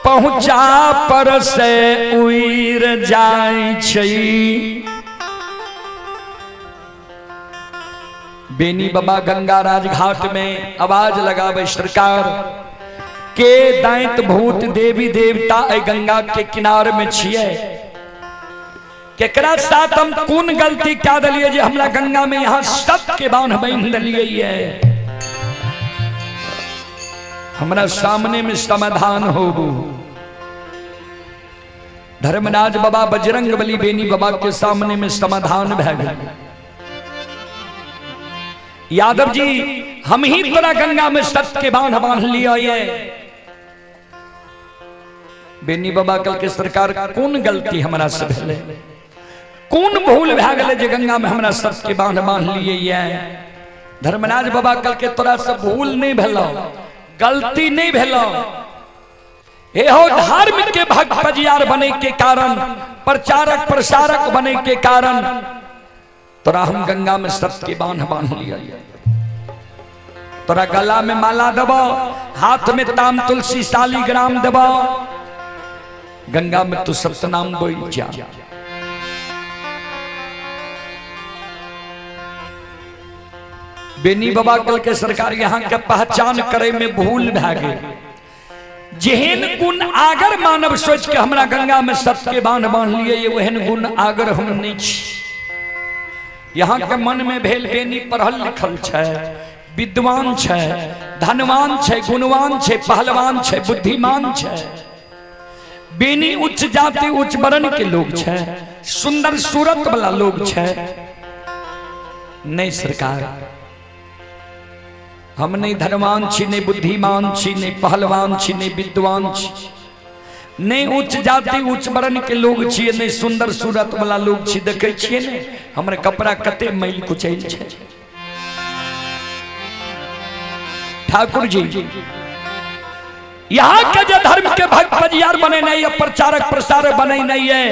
पहुंचा पर से उइर जाय छी। बेनी बाबा गंगाराज घाट में आवाज लगावे सरकार के दैत भूत देवी देवता गंगा के किनारे में छिए, केकरा साथ हम कौन गलती क्या दलिए जे हमरा गंगा में यहाँ सत के बांध बांध दलिए है। हमरा सामने में समाधान हो। धर्मराज बाबा बजरंग बली बेनी बाबा के सामने में समाधान भे गए। यादव जी हम ही तोरा गंगा में सत्य के बांध बांध लिया ये। बेनी बाबा कल के सरकार कौन गलती हमारा से भेले, कौन भूल भे गए जे गंगा में हमरा सत्य के बांध बांध लिए ये। धर्मराज बाबा कल के तोरा से भूल नहीं भेलो, गलती नहीं भेलो। हे हो धर्म के भक्त पजियार बने के कारण, प्रचारक प्रसारक बने के कारण तोरा हम गंगा में सत्य के बांध बांध लिया। तोरा गला में माला दबो, हाथ में ताम तुलसी शालीग्राम दबो, गंगा में तू सत्यनाम बोल जा। बेनी बाबा कल के सरकार यहाँ के पहचान करे में भूल भे गए। जेहन गुण आगर मानव सोच के हमरा गंगा में सत्य के बांध बांध लिए, वहन गुण आगर हम नहीं छी। यहाँ के मन में भेल बेनी पढ़ल लिखल छे, विद्वान छे, धनवान छे, गुणवान छे, पहलवान छे, बुद्धिमान छे। बेनी उच्च जाति उच्च वर्ण के लोग छे, सुंदर सूरत वाला लोग छे। नहीं सरकार, हम नहीं धनवान छी, नहीं बुद्धिमान छी, नहीं पहलवान छी, नहीं विद्वान छी, नहीं उच्च जाति उच्च वर्ण के लोग छिए, नहीं सुंदर सूरत वाला लोग छी। देखे छिए ने हमरे कपड़ा कते मैल कुचैल छे। ठाकुर जी यहाँ के जो धर्म के भक्त पजियार बने नहीं है, प्रचारक प्रसारक बने नहीं है।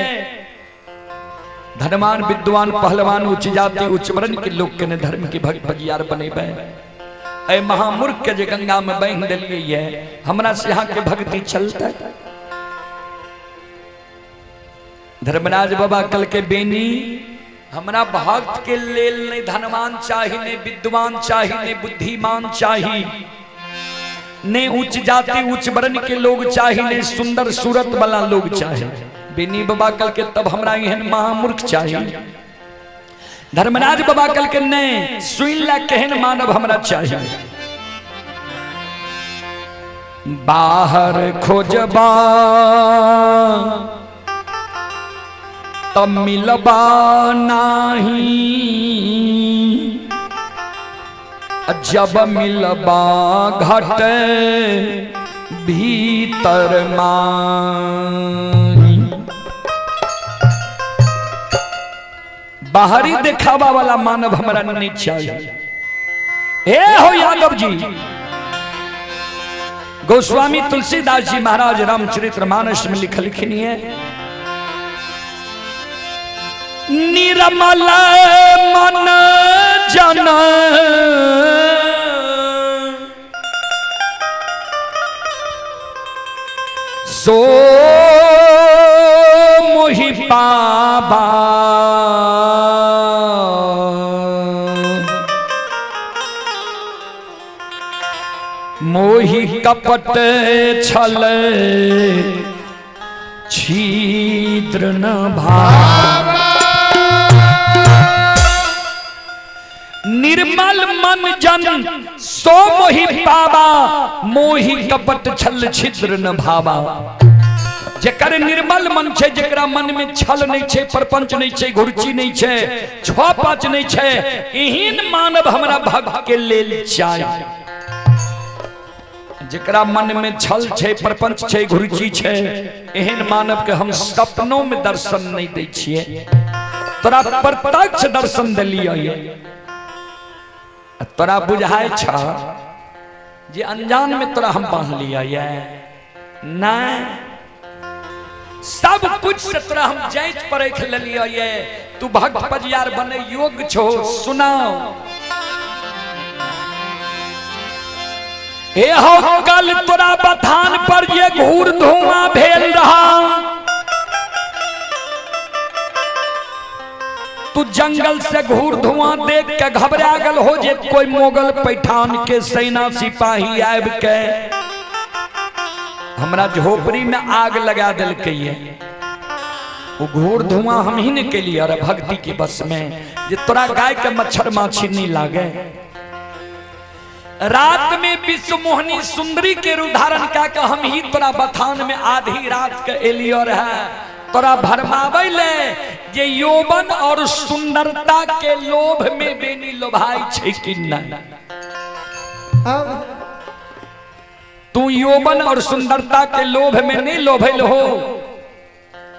धनवान विद्वान पहलवान उच्च जाति उच्च वर्ण के लोग के धर्म के भक्त पजियार बने ऐ महामूर्ख के जो गंगा में बांध दिलिए है, हमरा से यहाँ के भक्ति चलता है। धर्मराज बाबा कल के बेनी हमरा भक्त के लेल नहीं धनवान चाहिए, नहीं विद्वान चाहिए, नहीं बुद्धिमान चाहिए, नहीं उच्च जाति उच्च वर्ण के लोग चाहिए, नहीं सुंदर सूरत वाला लोग चाहिए। बेनी बाबा कल के तब हमरा यहन महामूर्ख चाहिए धर्मराज बाबा कल के नहीं सुन ला कहन मानव हमरा चाहिए। बाहर खोजबा तब मिलबा नाही, जब मिलबा घट भीतर माई। बाहरी दिखावा वाला मानव हमारा नहीं चाहिए। ए हो यादव जी, गोस्वामी तुलसीदास जी महाराज रामचरितमानस में लिखिन है, निर्मल मन जन सो मोहि पाबा, मोहि कपट छल छिद्र न भावा। निर्मल मन जन सो मोहि पावा, मोहि कपट छल छिद्र न भावा। जेकर निर्मल मन छे, जेकरा मन में छल नहीं छे, परपंच नहीं छे, घुरची नहीं छे, छो पाँच नहीं छे, एहन मानव हमरा भक्त के लेल चाहिए। जेकरा मन में छल छे, परपंच छे, घुरची छे, एहन मानव के हम सपनों में दर्शन नहीं दै छिए। तोरा प्रत्यक्ष दर्शन दिलिए, तोरा बुझाय छ जे अनजान में तोरा हम बांध लिया ये नहीं। सब कुछ से तोरा हम जांच परख लिया ये। तू भक्त पजियार बने योग्य छो, सुनाओ। हे हो कल तोरा बथान पर ये घूर धुआं भेल रहा, तू जंगल से घूर धुआं देख के घबरा गल हो जे कोई मोगल पैठान के सेना सिपाही आब के हमरा झोपड़ी में आग लगा दिल के ये। वो घूर धुआं हम ही ने के लिए अरे भक्ति के बस में, जे तोरा गाय के मच्छर माछी नहीं लागे। रात में विश्व मोहनी सुंदरी के रूप धारण का हम ही तोरा बथान में आधी रात के एलियो रहा, तोरा भरमावे ले जे यौवन और सुंदरता के लोभ में बेनी लोभाई छे कि नहीं। तू यौवन और सुंदरता के लोभ में नहीं लोभल हो,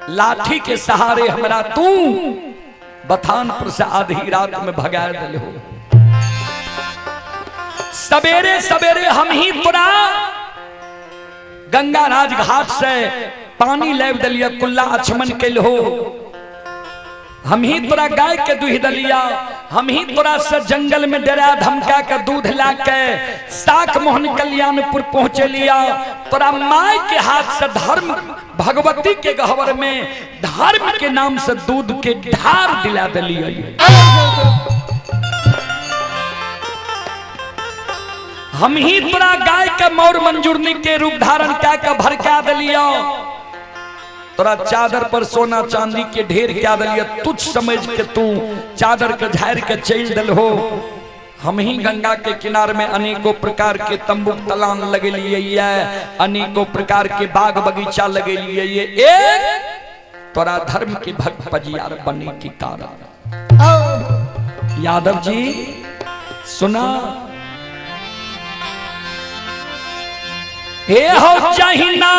लाठी के सहारे हमरा तू बथान पर से आधी रात में भगा दिल हो। सवेरे सवेरे हम ही तोरा गंगा राज घाट से पानी लेव दलिया, कुल्ला अचमन के हो। हम ही तोरा गाय के दूध दलिया, हम ही तोरा से जंगल में डरा धमका के दूध ला के साख मोहन कल्याणपुर पहुंचे लिया। तोरा माय के हाथ से धर्म भगवती के गहवर में धर्म के नाम से दूध के धार दिला दिलिया। हम ही तोरा गाय के मौर मंजूरनी के रूप धारण का भड़का दिलिया। तोरा चादर पर सोना चांदी के ढेर क्या दिलिया, तुझ समझ के तू चादर के झाड़ के चल दिल हो। हम ही गंगा के किनारे में अनेकों प्रकार के तंबू तलान लगे लिए, अनेकों प्रकार के बाग बगीचा लगे लिए, एक तोरा धर्म के भक्त पजियार बने की कारण। यादव जी सुना, हे हो चाहिना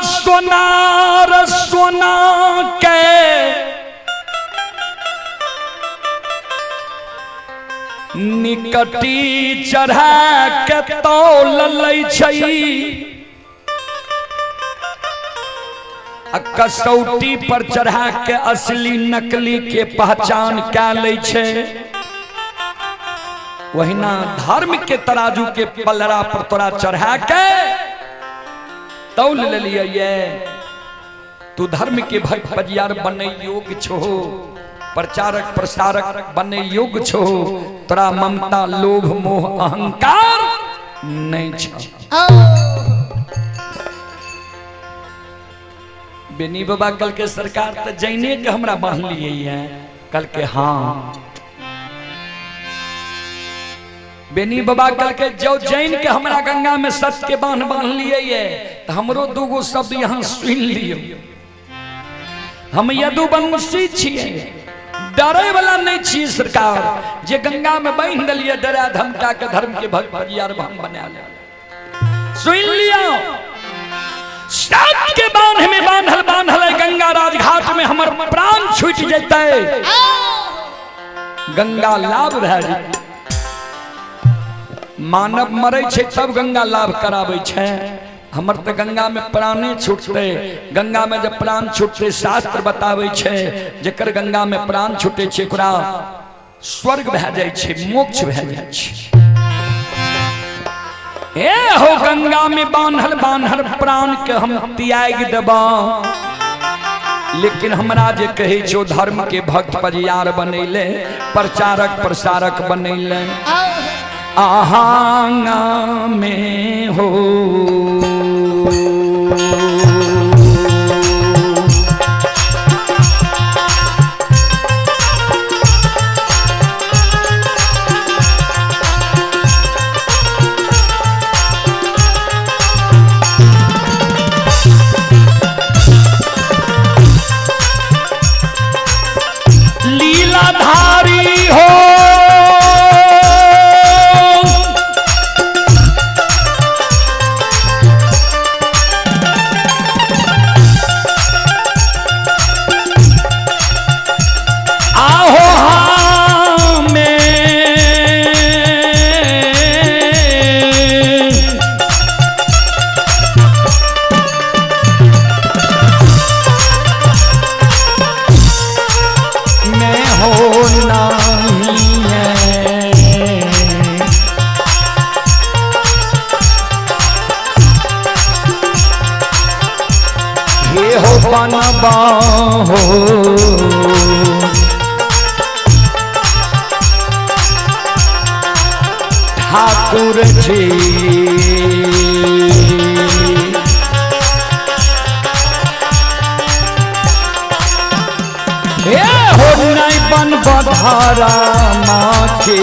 सोनार सोना के निकटी चढ़ा के तौल लै छई, कसौटी पर चढ़ा के असली नकली के पहचान क्या लै छे। वहीना धर्म के तराजू के पलड़ा पर तोरा चढ़ा के तौल ले लिया ये। तू धर्म के भक्त पजियार बने योग्य छो, प्रचारक प्रसारक बने योग्य छो। तोरा ममता लोभ मोह अहंकार नहीं छो। बेनी बाबा कल के सरकार तो जैने के हमरा बांध लिए है। कल के हाँ बेनी बाबा कल के जो जैन के हमरा गंगा में सत्य के बांध लिए ये तो हमरो दूगो शब्द यहाँ सुन लियो। हम यदुवंशी छिए, डरे वाला नहीं छिए सरकार। जे गंगा में बांध दिलिए डरा धमका के धर्म के भगवरिया हम बना ले। सुन लियो सत्य के बांध में बांधल गंगा राजघाट में हमर प्राण छूट जैते, गंगा लाभ भए जेतै। मानव मरे छे तब गंगा लाभ करावे छे, हमर तो गंगा में प्राणे छूटते। गंगा में जब प्राण छूटते शास्त्र बतावे छे जेकर गंगा में प्राण छूटे छे ओकरा स्वर्ग भए जाय छे, मोक्ष भए जाय छे। ए हो गंगा में बांधल प्राण के हम त्याग देबा, लेकिन हमरा जे कहे छो धर्म के भक्त परियार बनैले, प्रचारक प्रसारक बनैले आहांगा में हो। लीलाधारी हो बनबा हो ठाकुर जी। ए हो नहीं बन बधारा माखे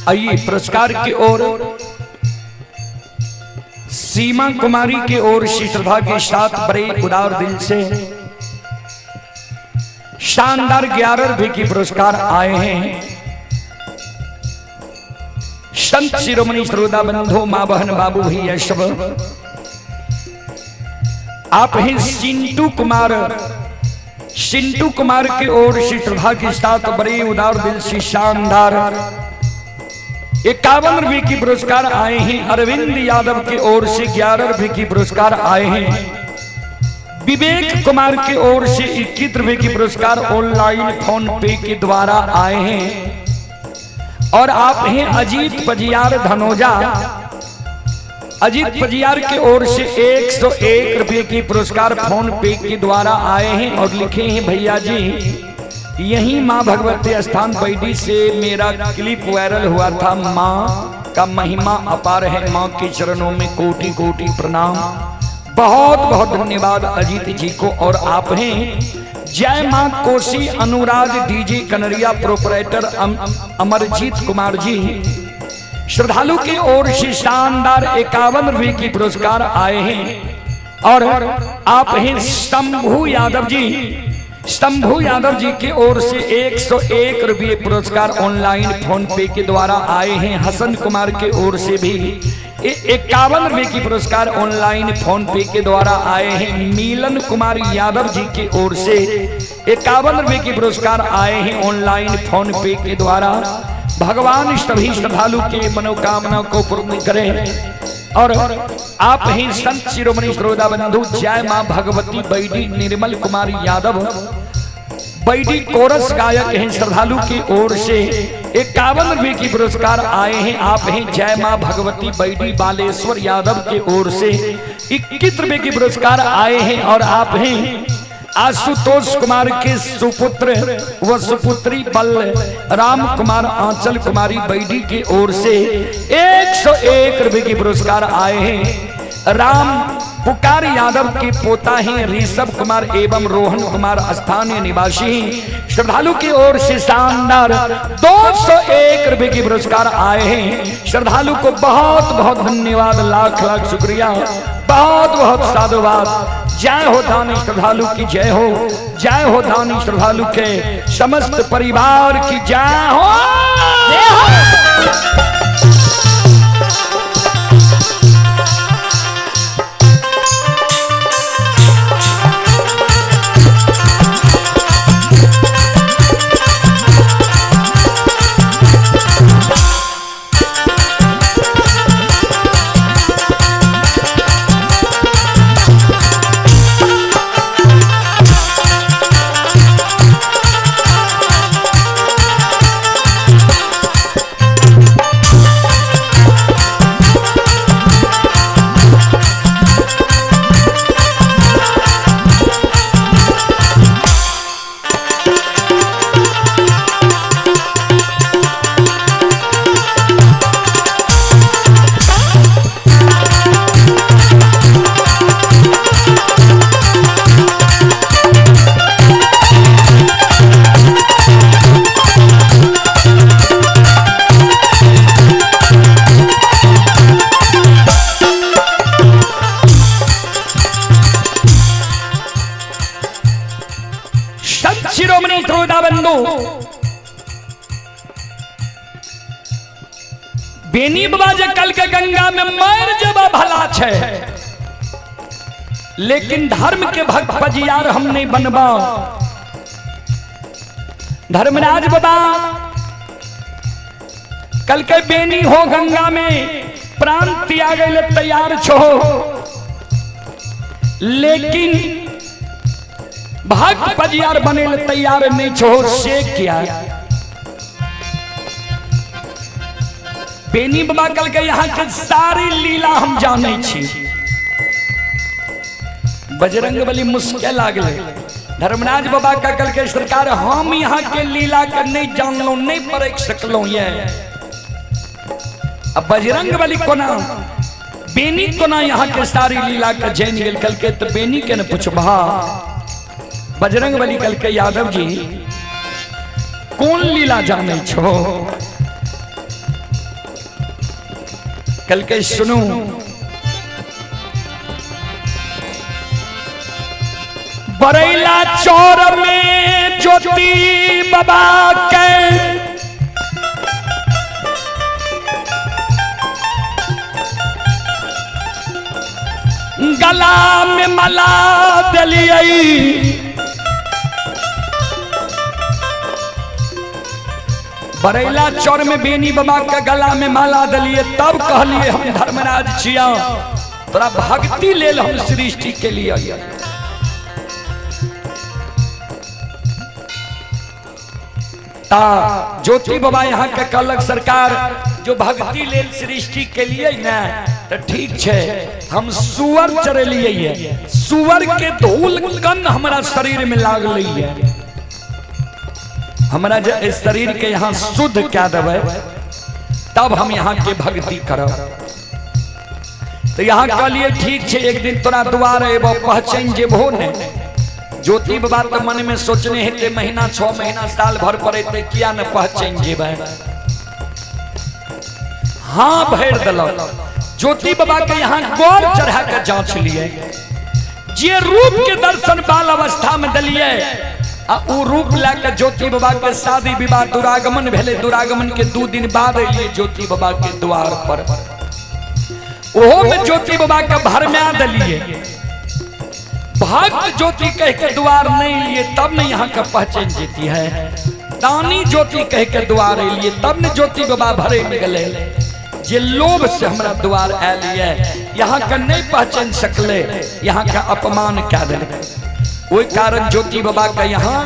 आइए पुरस्कार की ओर सीमा कुमारी की ओर से श्रद्धा के साथ बड़े उदार दिल से शानदार 11 रुपए की पुरस्कार आए हैं। संत शिरोमणि श्रोता बंधु मां बहन बाबू भैया सब आप हैं सिंटू कुमार की ओर से श्रद्धा के साथ बड़े उदार दिल से शानदार 51 रुपए की पुरस्कार आए हैं। अरविंद यादव की ओर से 11 रुपए की पुरस्कार आए हैं। विवेक कुमार की ओर से 21 रुपए की पुरस्कार ऑनलाइन फोन पे के द्वारा आए हैं। और आप हैं अजीत पजियार धनोजा, अजीत पजियार की ओर से 101 रुपए की पुरस्कार फोन पे के द्वारा आए हैं। और लिखे हैं भैया जी यही माँ भगवती स्थान बैडी से मेरा क्लिप वायरल हुआ था। माँ का महिमा अपार है, माँ के चरणों में कोटि कोटि प्रणाम। बहुत बहुत धन्यवाद अजीत जी को। और आप हैं जय मां कोसी अनुराग डीजे कनरिया प्रोपराइटर अमरजीत कुमार जी, श्रद्धालु की ओर से शानदार 51 रुपए की पुरस्कार आए हैं। और आप हैं शंभू यादव जी की ओर से 101 रुपये पुरस्कार ऑनलाइन फोन पे के द्वारा आए हैं। हसन कुमार की ओर से भी 51 रुपए की पुरस्कार ऑनलाइन फोन पे के द्वारा आए हैं। मिलन कुमार यादव जी की ओर से 51 रुपए की पुरस्कार आए हैं ऑनलाइन फोन पे के द्वारा। भगवान सभी श्रद्धालु के मनोकामना को पूर्ण करें। और आप हैं संत शिरोमणि श्रोता बंधु जय मां Bhagwati baddie Nirmal Kumar Yadav, baddie chorus गायक हैं, श्रद्धालु की ओर से 51 रुपए की पुरस्कार आए हैं। आप हैं जय मां भगवती बैडी बालेश्वर यादव के ओर से 21 रुपए की पुरस्कार आए हैं। और आप हैं आशुतोष कुमार के सुपुत्र व सुपुत्री बल राम कुमार आंचल कुमारी बैडी के ओर से 101 रुपए की पुरस्कार आए हैं। राम पुकार यादव के पोता हैं ऋषभ कुमार एवं रोहन कुमार स्थानीय निवासी, श्रद्धालु की ओर से शानदार 201 रुपए की पुरस्कार आए हैं। श्रद्धालु को बहुत बहुत धन्यवाद, लाख लाख शुक्रिया, बहुत बहुत साधुवाद। जय हो दानी श्रद्धालु की जय हो, जय हो दानी श्रद्धालु के समस्त परिवार की जय हो। शिरोमणि श्रोता बंधु बेनी बाबा जे कल के गंगा में मर जबा भला छे, लेकिन धर्म के भक्त पजियार हम नहीं बनबा। धर्मराज बाबा कल के बेनी हो गंगा में प्राण त्यागे ले तैयार छो, लेकिन भक्त पजियार बने ले तैयार नहीं छो। से क्या बेनी बाबा कल के यहाँ के सारी लीला हम जाने छी। बजरंग बली मुश्किल लागले, धर्मराज बाबा का कल के सरकार हम यहाँ के लीला के नहीं जान लो, नहीं परख सकलो। ये अब बजरंग बली कोना बेनी कोना यहाँ के सारी लीला का जैन गेल कल के, तो बेनी के न पूछबा बजरंग बली कल के यादव जी कौन लीला जाने छो। कल के सुनू बरैला चौर में ज्योति बाबा के गला में माला दलियई बरैला चौर में बेनी बाबा के गला में माला दलिए तब कहलिए हम धर्मराज छिया तोरा भक्ति लेल हम सृष्टि के लिए ता ज्योति बाबा यहाँ के कहलक सरकार जो भक्ति लेल सृष्टि के लिए ना तो ठीक छे हम सुअर चरलिए सुअर के धूल कन हमारा शरीर में लागल है हमारा इस शरीर के यहाँ शुद्ध क्या देवे तब हम यहाँ के भक्ति करब तो यहाँ कहलिए ठीक छे एक दिन तोरा द्वार एबो पहचान जेबो ने ज्योति बाबा तो मन में सोचने हेते महीना 6 महीना साल भर पड़े किया न पहचान जेबे हाँ भर दिलक ज्योति बाबा के यहाँ गौर चढ़ा के जांच लिए जे रूप के दर्शन बाल अवस्था में दिलिए आ उ रूप लाके ज्योति बाबा के शादी विवाह दुरागमन भेले दुरागमन के 2 दिन बाद अलिए ज्योति बाबा के द्वार पर ओहो में ज्योति बाबा के भरम्या दिलिए भक्त ज्योति कह के द्वार नहीं लिए तब न यहाँ का पहचान जेती है दानी ज्योति कह के द्वार लिए तब न ज्योति बाबा भरे में गले जे लोभ से हमरा द्वार आलिए यहाँ का नहीं पहचान सकले यहाँ का अपमान क्या दिले वही कारण ज्योति बाबा का यहाँ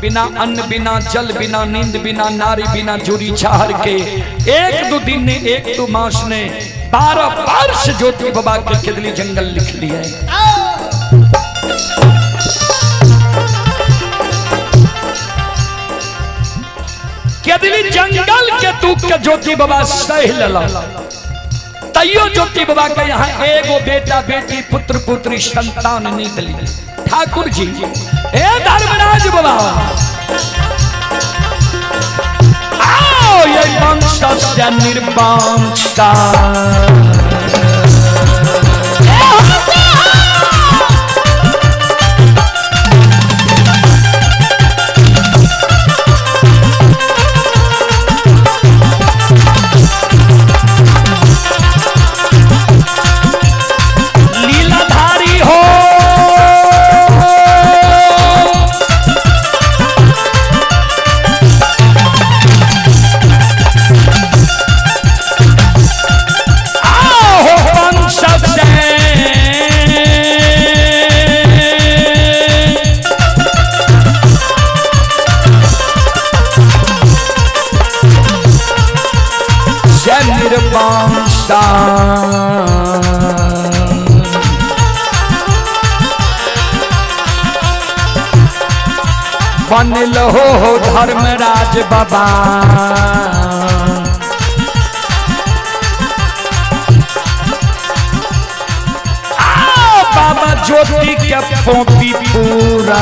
बिना अन्न बिना जल बिना नींद बिना नारी बिना जुरी छाहर के 1-2 दिन ने 1-2 मास ने 12 वर्ष ज्योति बाबा के केदली जंगल लिख लिया केदली जंगल के दुख के ज्योति बाबा सह लेला तैयो ज्योति बाबा के यहाँ एगो बेटा बेटी पुत्र पुत्री संतान नहीं दिली ठाकुर जी हे धर्मराज बाबा आओ ये वंश से निर्वंशता बनल हो धर्मराज बाबा बाबा ज्योति के पोपी पूरा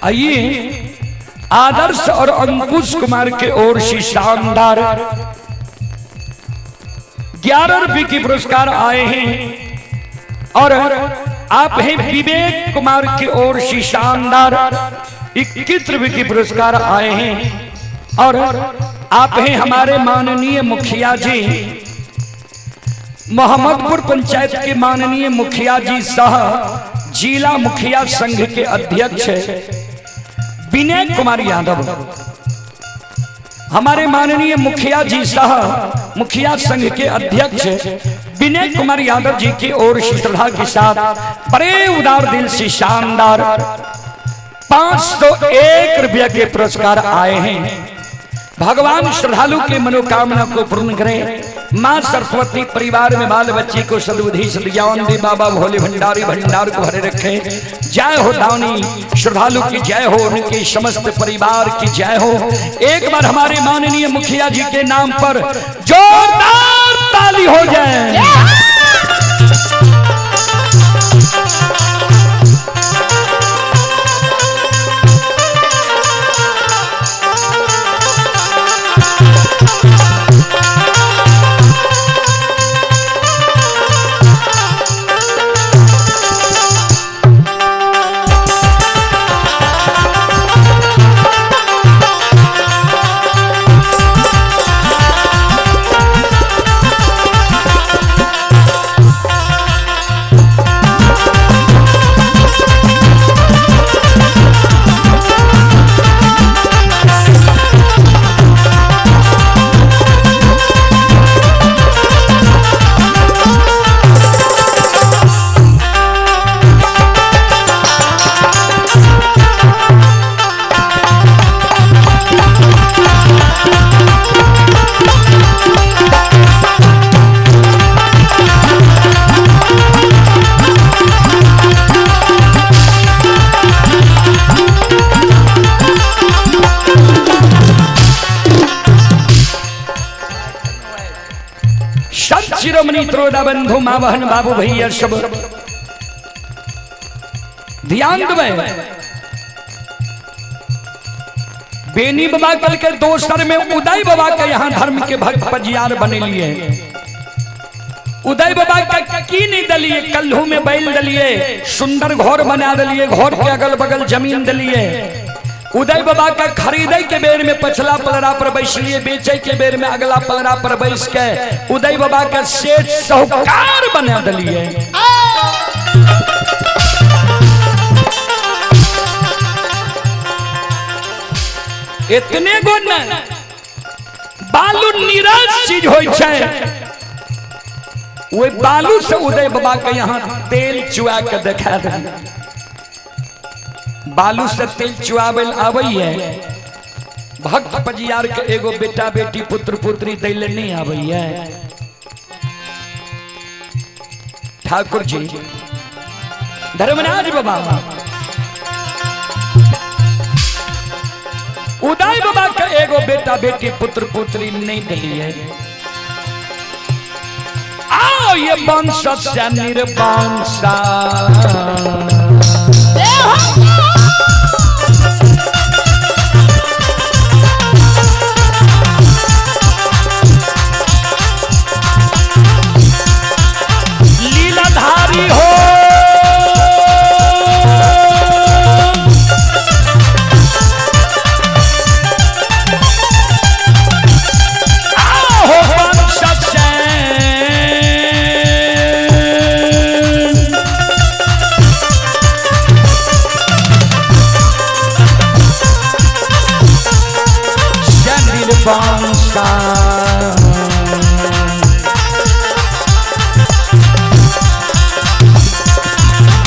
आइए आदर्श और अंकुश कुमार के ओर से शानदार 11 रुपए की पुरस्कार आए हैं और आप हैं विवेक कुमार की ओर से शानदार 21 रुपए की पुरस्कार आए हैं और आप हैं हमारे माननीय मुखिया जी मोहम्मदपुर पंचायत के माननीय मुखिया जी सह जिला मुखिया संघ के अध्यक्ष विनय कुमार यादव। हमारे माननीय मुखिया जी सह मुखिया संघ के अध्यक्ष विनय कुमार यादव जी की ओर से श्रद्धा के साथ बड़े उदार दिल से शानदार 501 रुपया के पुरस्कार आए हैं। भगवान श्रद्धालु के मनोकामना को पूर्ण करें। मां सरस्वती परिवार में बाल बच्चे को सद्बुद्धि सद्ज्ञान दे। बाबा भोले भंडारी भंडार को भरे रखे। जय हो दानी श्रद्धालु की जय हो, उनके समस्त परिवार की जय हो। एक बार हमारे माननीय मुखिया जी के नाम पर जोरदार ताली हो जाए। शिरोमणि त्रोदा बंधु मां बहन बाबू भैया सब ध्यान देवे। बेनी बाबा कल के दोसर में उदय बाबा के यहाँ धर्म के भक्त पजियार बने लिए। उदय बाबा का की नहीं दलिए, कल्हू में बैल दलिए, सुंदर घर बना दलिए, घर के अगल बगल जमीन दलिए। उदय बाबा का खरीदे के बेर में पछला पलड़ा पर बैसलिए, बेचे के बेर में अगला पलड़ा पर बैस के उदय बाबा का सेठ साहूकार बना दलिए। इतने गुण बालू निराश चीज होय छै। वो बालू से उदय बाबा के यहाँ तेल चुआ के देखा दे। बालू से तेल चुआबल आबैए। भक्त पजियार के एगो बेटा बेटी पुत्र पुत्री दैले नहीं आबैए। ठाकुर जी धर्मराज बाबा उदय बाबा के एगो बेटा बेटी पुत्र पुत्री नहीं दिलिए। आओ ये वंश से निर्वंशा लीलाधारी हो।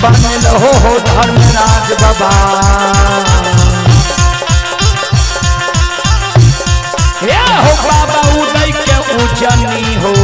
बनल हो धर्मराज बाबा। ये हो बाबा उदय के उजनी हो।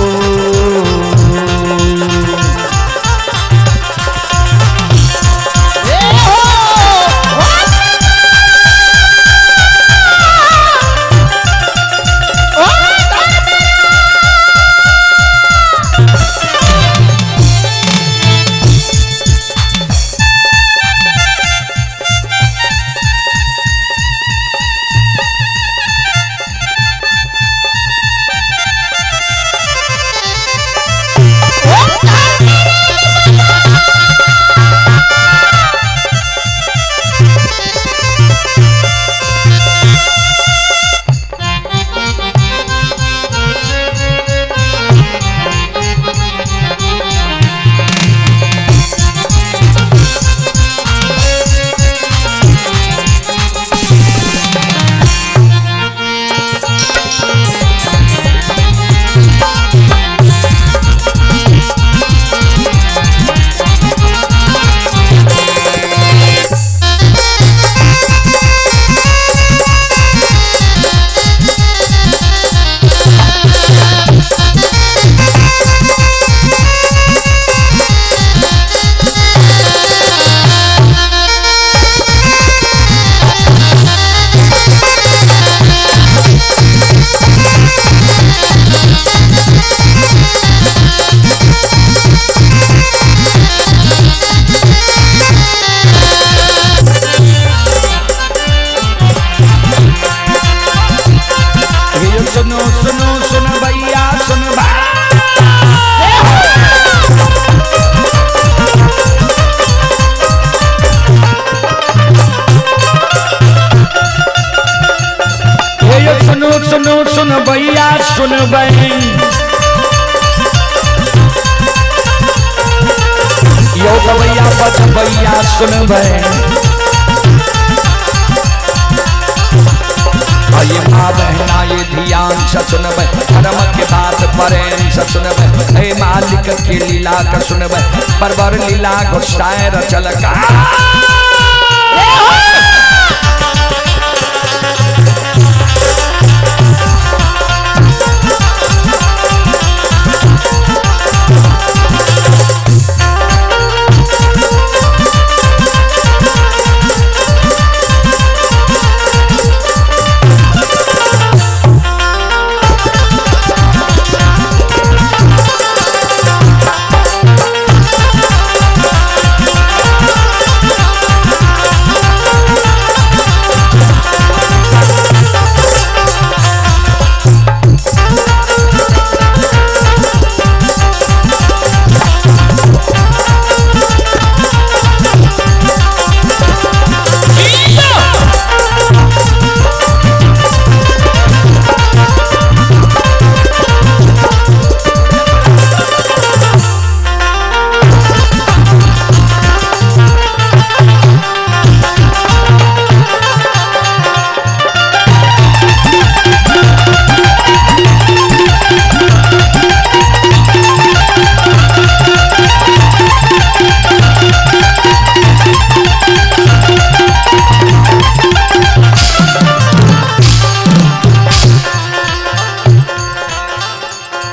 सुनबै यो गवैया बजबैया सुनबै ये माँ बहना ये ध्यान से सुनबै धर्म के बात प्रेम से सुनबै हे मालिक की लीला का सुनबै परवर लीला घुसाए रचल का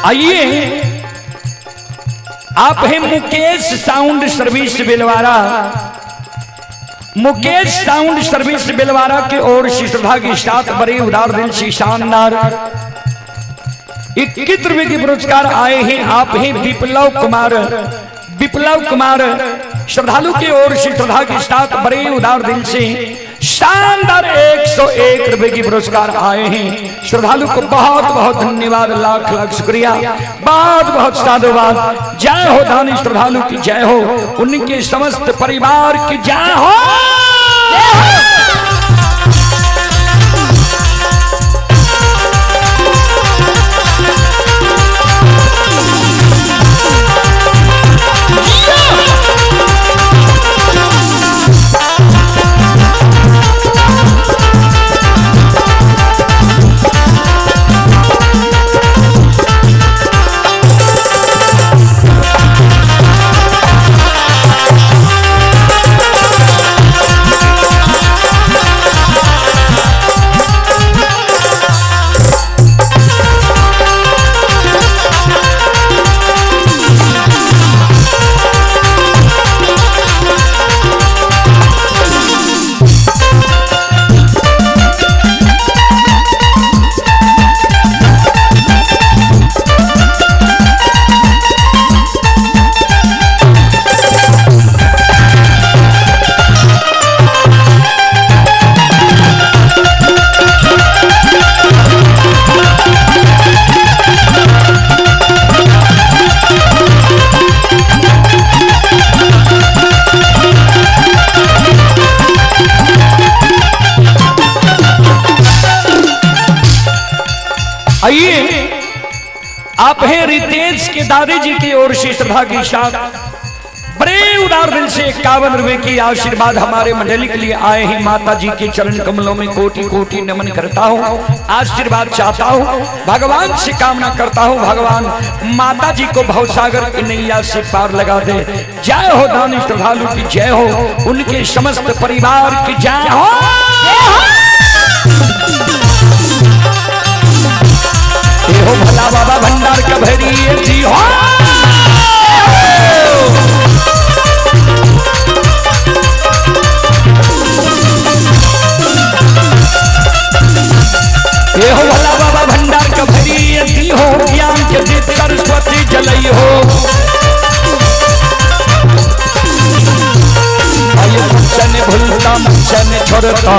आइए आप हैं Mukesh sound service Bhilwara. Mukesh sound service Bhilwara की ओर से श्रद्धा के साथ बड़े उदार दिल से शानदार 21 रुपए के पुरस्कार आए हैं। आप हैं विप्लव कुमार श्रद्धालु की ओर से श्रद्धा के साथ बड़े उदार दिल से शानदार 101 रुपए की पुरस्कार आए हैं। श्रद्धालु को बहुत बहुत धन्यवाद, लाख लाख शुक्रिया, बहुत बहुत साधुवाद। जय हो दानी श्रद्धालु की जय हो, उनके समस्त परिवार की जय हो। आइए आप हैं रितेश के दादी जी की ओर से श्रद्धा के साथ बड़े उदार दिल से 51 रुपए की आशीर्वाद हमारे मंडली के लिए आए हैं। माता जी के चरण कमलों में कोटि कोटि नमन करता हूँ, आशीर्वाद चाहता हूँ, भगवान से कामना करता हूँ भगवान माता जी को भवसागर की नैया से पार लगा दे। जय हो दानी श्रद्धालु की जय हो, उनके समस्त परिवार की जय हो। हो भला बाबा भंडार का भैरी जी हो। ये हो भला बाबा भंडार का भैरी जी हो, ज्ञान के दीप सरस्वती जलई हो। आइए मुझसे भूलता मुझसे छोड़ता,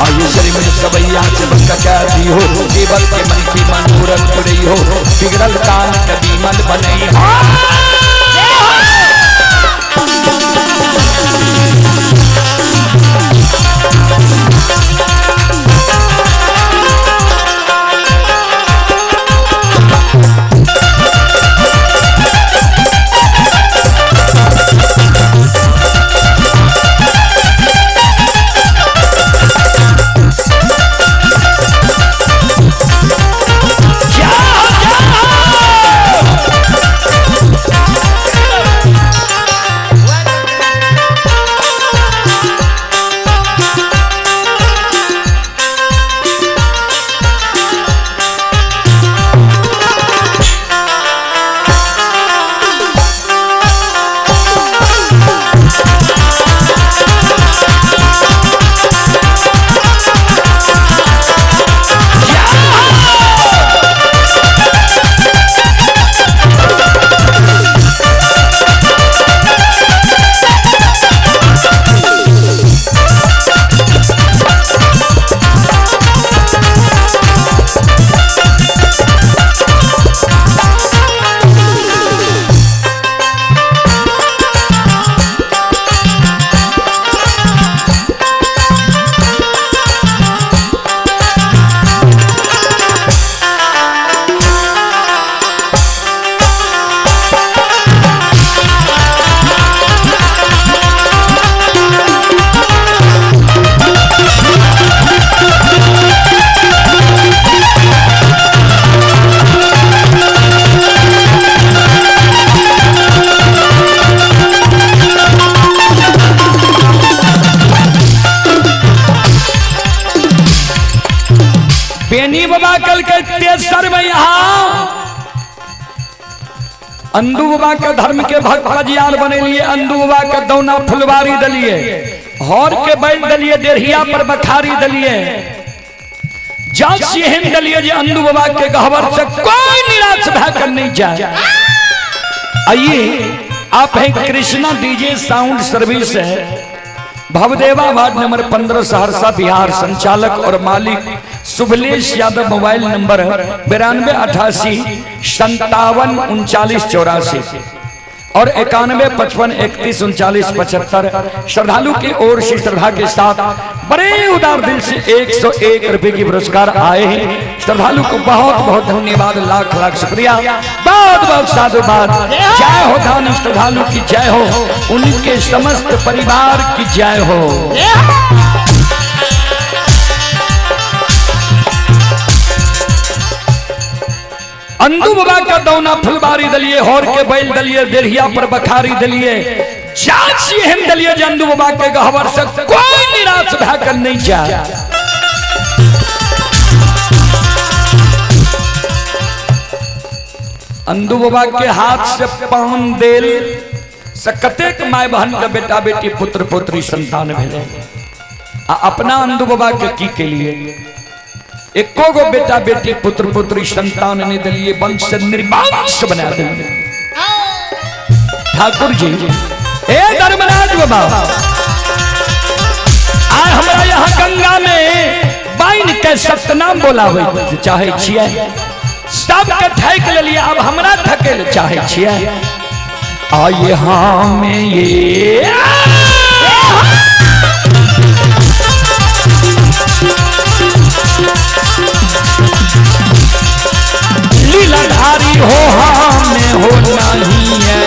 आइए शरीर में सबैया से बनका कहती हो, केवल के मन की मनोरथ पूरी हो, बिगड़ल काल कभी मन बनई हो। बेनी बाबा कल के तेसर में यहाँ अंदू बाबा के धर्म के भक्त फजियार बने लिए, अंदू बाबा के दौना फुलवारी दलिए, हौर के बैल दलिए, देरहिया पर बखारी दलिए, जब सिहन दलिए जे अंदू बाबा के गहवर से कोई निराश भकर नहीं जाए। आइए आप हैं कृष्णा डीजे साउंड सर्विस है, भवदेवा वार्ड नंबर 15 सहरसा बिहार। संचालक और मालिक शुभलेश यादव। मोबाइल नंबर 9288 57 39 84 और 91 55 31 39 75। श्रद्धालु की ओर से श्रद्धा के साथ बड़े उदार दिल से 101 रुपए की पुरस्कार आए हैं। श्रद्धालु को बहुत बहुत धन्यवाद, लाख लाख शुक्रिया, बहुत बहुत साधुवाद। जय हो दानी श्रद्धालु की जय हो, उनके समस्त परिवार की जय हो। अंदू बाबा का दौना फुलबारी दलिए, हौर के बैल दलिए, देरहिया पर बखारी दलिए, जाची हम दलिए जे अंदू बाबा के गहवर से कोई निराश भकर नहीं जाए। अंदू बाबा के हाथ से पान देल से कतेक माय बहन के बेटा बेटी पुत्र पुत्री संतान भेले। अपना अंदू बाबा के की के लिए एको गो बेटा बेटी पुत्र पुत्री संतान ने दलिए, वंश से निर्वंश बना दिए। ठाकुर जी हे धर्मराज बाबा, आज हमारा यहाँ गंगा में बाइन के सतनाम बोलावे चाहे छिए, सबके ठैक ले लिया, अब हमरा ठके चाहे छिए। आइए हाँ में ये लीलाधारी हो हमें हो नहीं है।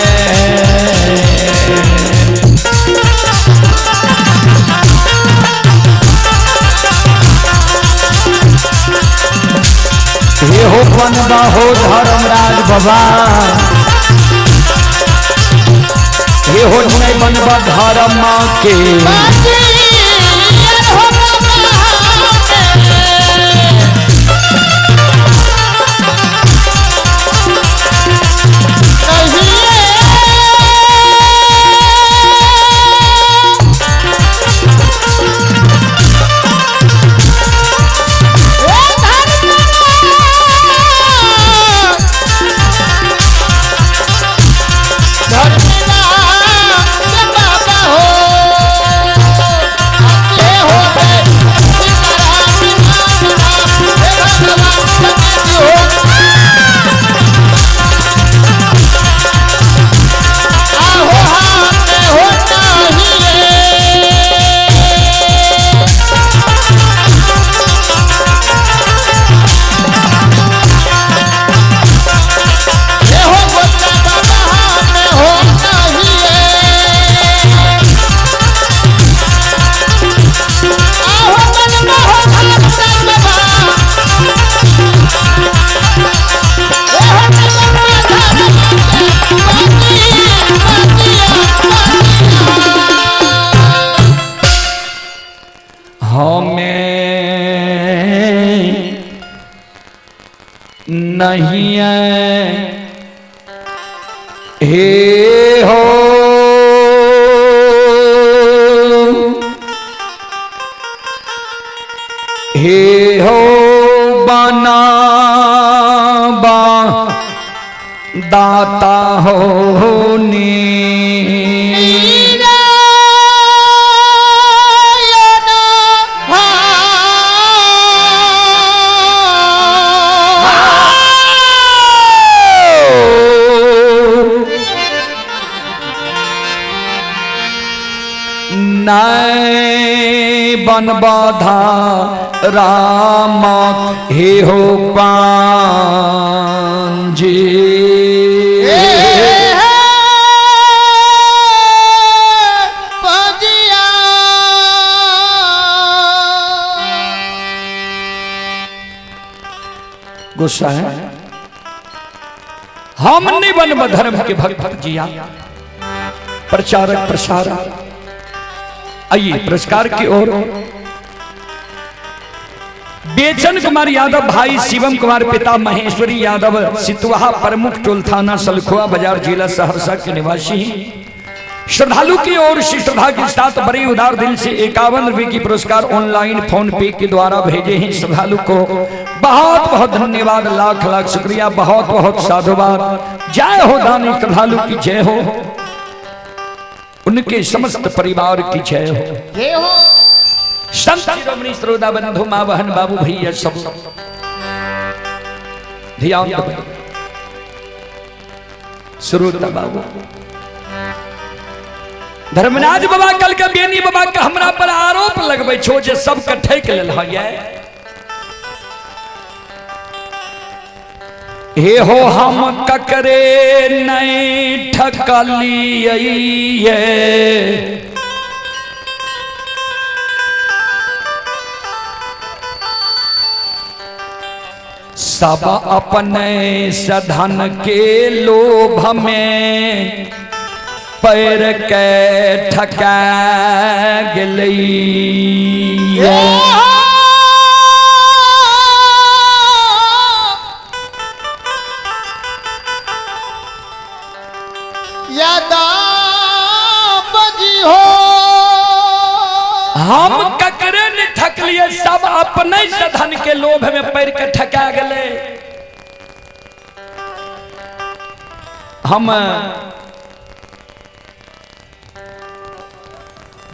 हे हो बनबा हो धर्मराज बाबा, हे हो नहीं बनबा धर्म के। नहीं है हे हो हे हो बना बा दाता हो नी बन बाधा राम हे हो पांजे गुस्सा है। हम नहीं बन धर्म के भक्त जिया प्रचारक प्रसारक। आइए पुरस्कार की ओर बेचन कुमार यादव भाई शिवम कुमार पिता महेश्वरी यादव सितुहा प्रमुख टोल थाना सलखुआ बाजार जिला सहरसा के निवासी हैं। श्रद्धालु की ओर से श्रद्धा के साथ बड़े उदार दिल से 51 रुपए की पुरस्कार ऑनलाइन फोन पे के द्वारा भेजे हैं। श्रद्धालु को बहुत बहुत धन्यवाद, लाख लाख शुक्रिया, बहुत बहुत साधुवाद। जय हो दानी श्रद्धालु की जय हो, उनके समस्त परिवार की जय हो। ये हो संत शिरोमणि श्रोता बंधु मां बहन बाबू भैया सब ध्यान दो। श्रोता बाबू धर्मराज बाबा कल के बेनी बाबा का हमरा पर आरोप लगबे छो जे सब के ठेक लेल है। हे हो हम ककरे नहीं ठकलिए, सब अपने सधन के लोभ में पैर के ठका गेलैया। यादा बजी हो हम ककरे ने ठक लिए, सब अपने सधन के लोभ में पैर के ठका गेले। हम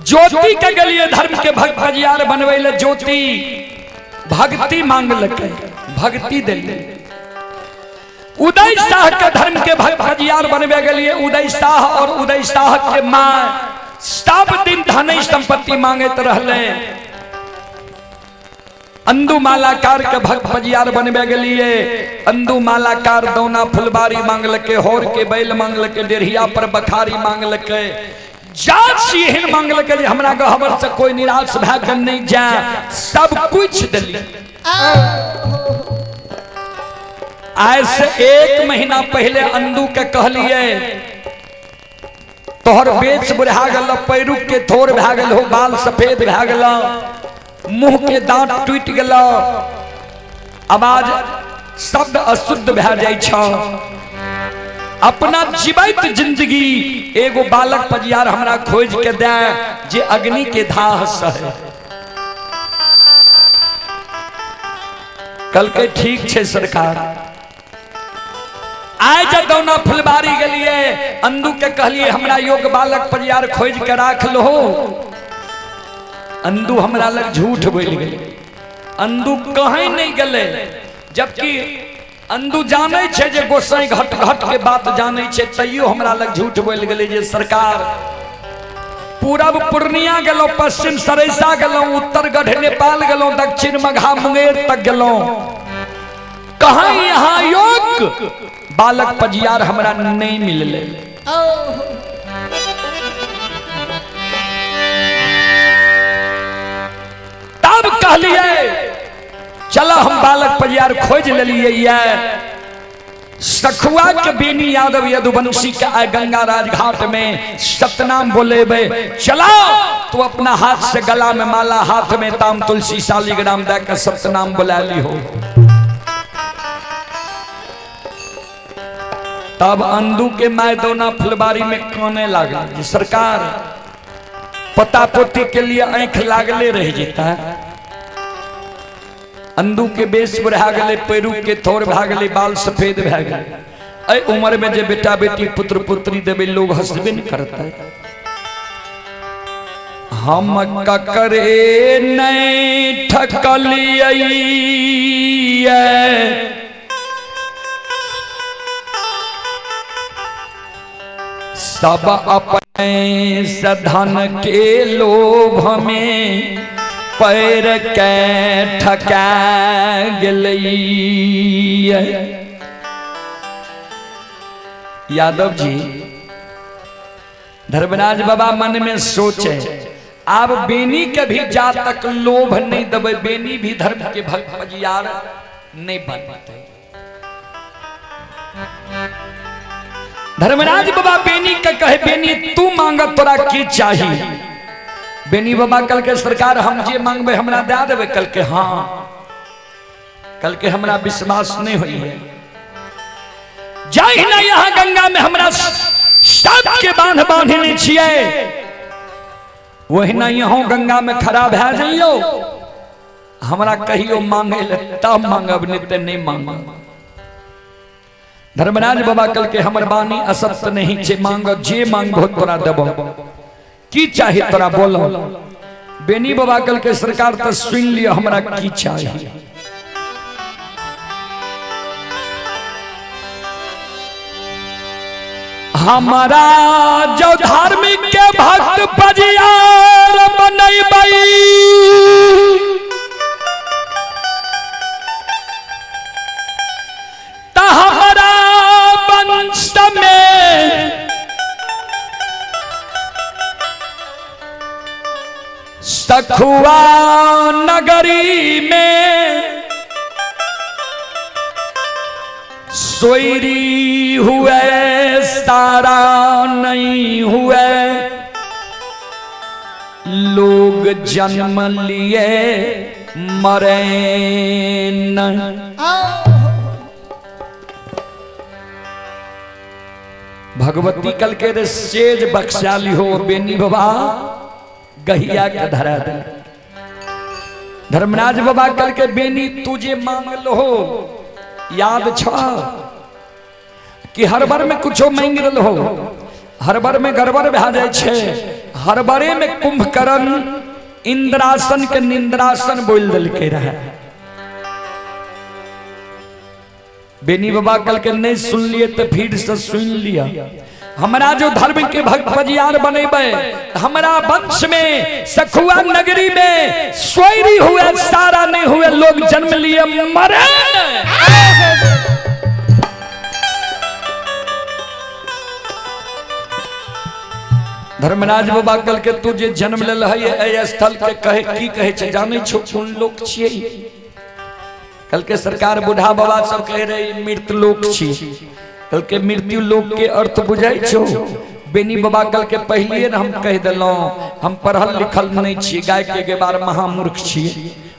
ज्योति के गलिए धर्म के भक्त भजियार बनवे ले, ज्योति भक्ति मांग लगे, भक्ति दिले। उदय शाह के धर्म के भक्त भजियार बनवे गलिए, उदय शाह और उदय शाह के मां सब दिन धन संपत्ति मांगत रहले। अंदू मालाकार के भक्त भजियार बनवे गलिए, अंदू मालाकार दौना फुलबारी मांगल के, होर के बैल मांगल के, डेढ़िया पर बखारी मांगल के, जात सिंह मांगल के, हमरा गहबर से कोई निराश भैकर नहीं जाए, सब कुछ दिली। आज से 1 महीना पहले अंदू के कहलिए तोहर बेच बुढ़ा गल, पैरू के थोर भै गल हो, बाल सफेद भै गल, मुंह के दांत टूट गल, आवाज शब्द अशुद्ध भै जाय छ। अपना जीवित जिंदगी एगो बालक पजियार हमरा खोज के दे जे अग्नि के धाह सहे। कल के ठीक छे सरकार। आज दौना फुलबारी गलिए, अंदू के कहलिए हमरा योग बालक पजियार खोज के राख लो। अंदू हमरा लग झूठ बोल गए, अंदू कहीं नहीं गले, जबकि अंदू जाने छे जे गोसाई घट घट के बात जाने छे, तैयो हमरा लग झूठ बोल गले जे सरकार पूरब पूर्णिया गलो, पश्चिम सरेसा गलो, उत्तर गढ़ नेपाल गलो, दक्षिण मघा मुंगेर तक गलो, कहाँ यहाँ योग बालक पजियार हमरा नहीं मिलले। तब कहलिए चलो हम बालक पजियार खोज लिये। सखुआ के बेनी यादव यदुवंशी के गंगा राज घाट में सतनाम बोले बे, चला तू अपना हाथ से गला में माला, हाथ में ताम तुलसी शालिग्राम देकर सतनाम बुला ली हो। तब अंदू के माय दोना फुलबारी में काने लगा, सरकार पता पोती के लिए आंख लागले रह जाता है। अंदू के बेस बढ़ा गले, पैरू के थोर भा गले, बाल सफेद भा गले। ऐ उम्र में जे बेटा बेटी पुत्र पुत्री देवे लोग हंसबे नहीं करता है। हम ककरे नहीं ठकलिए, सब अपने सधन के लोभ में पैर के ठका गेलैया। यादव जी धर्मराज बाबा मन में सोचे, आप बेनी के भी जा तक लोभ नहीं दबे, बेनी भी धर्म के भक्त पजियार नहीं बनते। धर्मराज बाबा बेनी का कहे, बेनी तू मांग तोरा की चाहिए। बेनी बाबा कल के सरकार हम जे मांगबे हमरा दे देबे। कल के हाँ कल के हमरा विश्वास नहीं हुई है। जाहि ना यहाँ गंगा में हमरा सब के बांध बांधने छिए, वही ना यहाँ गंगा में खड़ा भै जाइयो। हमरा कहियो मांगे ले तब मांगब, नहीं मांगब। धर्मराज बाबा कल के हमर बानी असत्य नहीं छे, मांग जे मांगबो तोरा देबो, की चाहिए तोरा बोलो। बेनी बाबा कल के सरकार तो सुन लियो हमरा की चाहिए। हमारा जो धार्मिक के भक्त बजियार बनैबै, ता हमारा वंश में सखुआ नगरी में सोयरी हुए सारा नहीं हुए, लोग जन्म लिए मरे न। भगवती कल के रे सेज बख्शाली हो बेनी बाबा गहिया के धरा दे। धर्मराज बाबा कल के बेनी तुझे मांग लो हो, याद छ कि हर बार में कुछो मांग रल हो, हर बार में गड़बड़ भा जाए छे। हर बारे में कुंभकर्ण इंद्रासन के निंद्रासन बोल दल के रहे। बेनी बाबा कल के नहीं सुन लिए तो फिर से सुन लिया। हमारा जो धर्म के भक्त बजियार बनेबे, हमारा वंश में सखुआ नगरी में सोयरी हुए सारा नहीं हुए, लोग जन्म लिए मरे। धर्मराज बाबा कल के तू जे जन्म लेल है स्थल के कहे की कहे छे जाने छो कोन लोक छिए। कल के सरकार बूढ़ा बाबा सब कह रहे मृत लोक छी। कल के मृत्यु लोक के अर्थ बुझाई छो। बेनी बाबा कल के पहले हम कह दिलों, हम पढ़ल लिखल नहीं छी, गाय के बार महामूर्ख छी,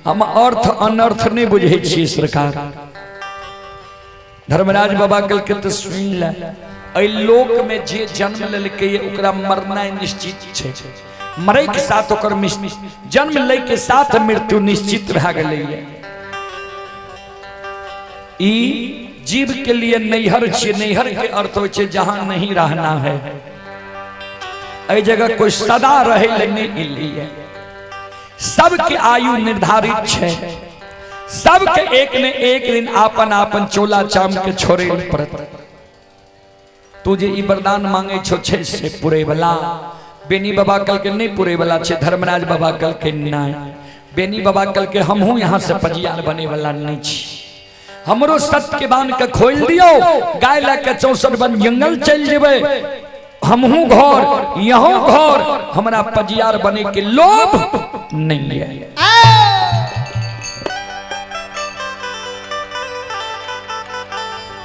हम अर्थ अनर्थ नहीं बुझे छी सरकार। धर्मराज बाबा कल के तो सुन ले, ऐ लोक में जे जन्म लेलके ओकरा मरना निश्चित छे। मरे के साथ ओकर जन्म ले के साथ मृत्यु निश्चित रह गई। ई जीव के लिए नैहर छे। नैहर के अर्थ हो छे जहां नहीं रहना है। ऐ जगह कोई सदा रहे नहीं लिए। सबके आयु निर्धारित छे। सबके एक ने एक दिन आपन आपन चोला चाम के छोड़े पड़त। तुझे ई वरदान मांगे छो छे से पूरे वाला। बेनी बाबा कल के नहीं पूरे वाला छे, धर्मराज बाबा कल के नहीं। बेनी बाबा कल के हमहू यहाँ से पजियार बने वाला नहीं छी। हमरो सत्य के बांध के खोल दियो, गाय लेके 64 बन जंगल चल जेबे। हमहू घर यहाँ घर, हमारा पजियार बने के लोभ नहीं है।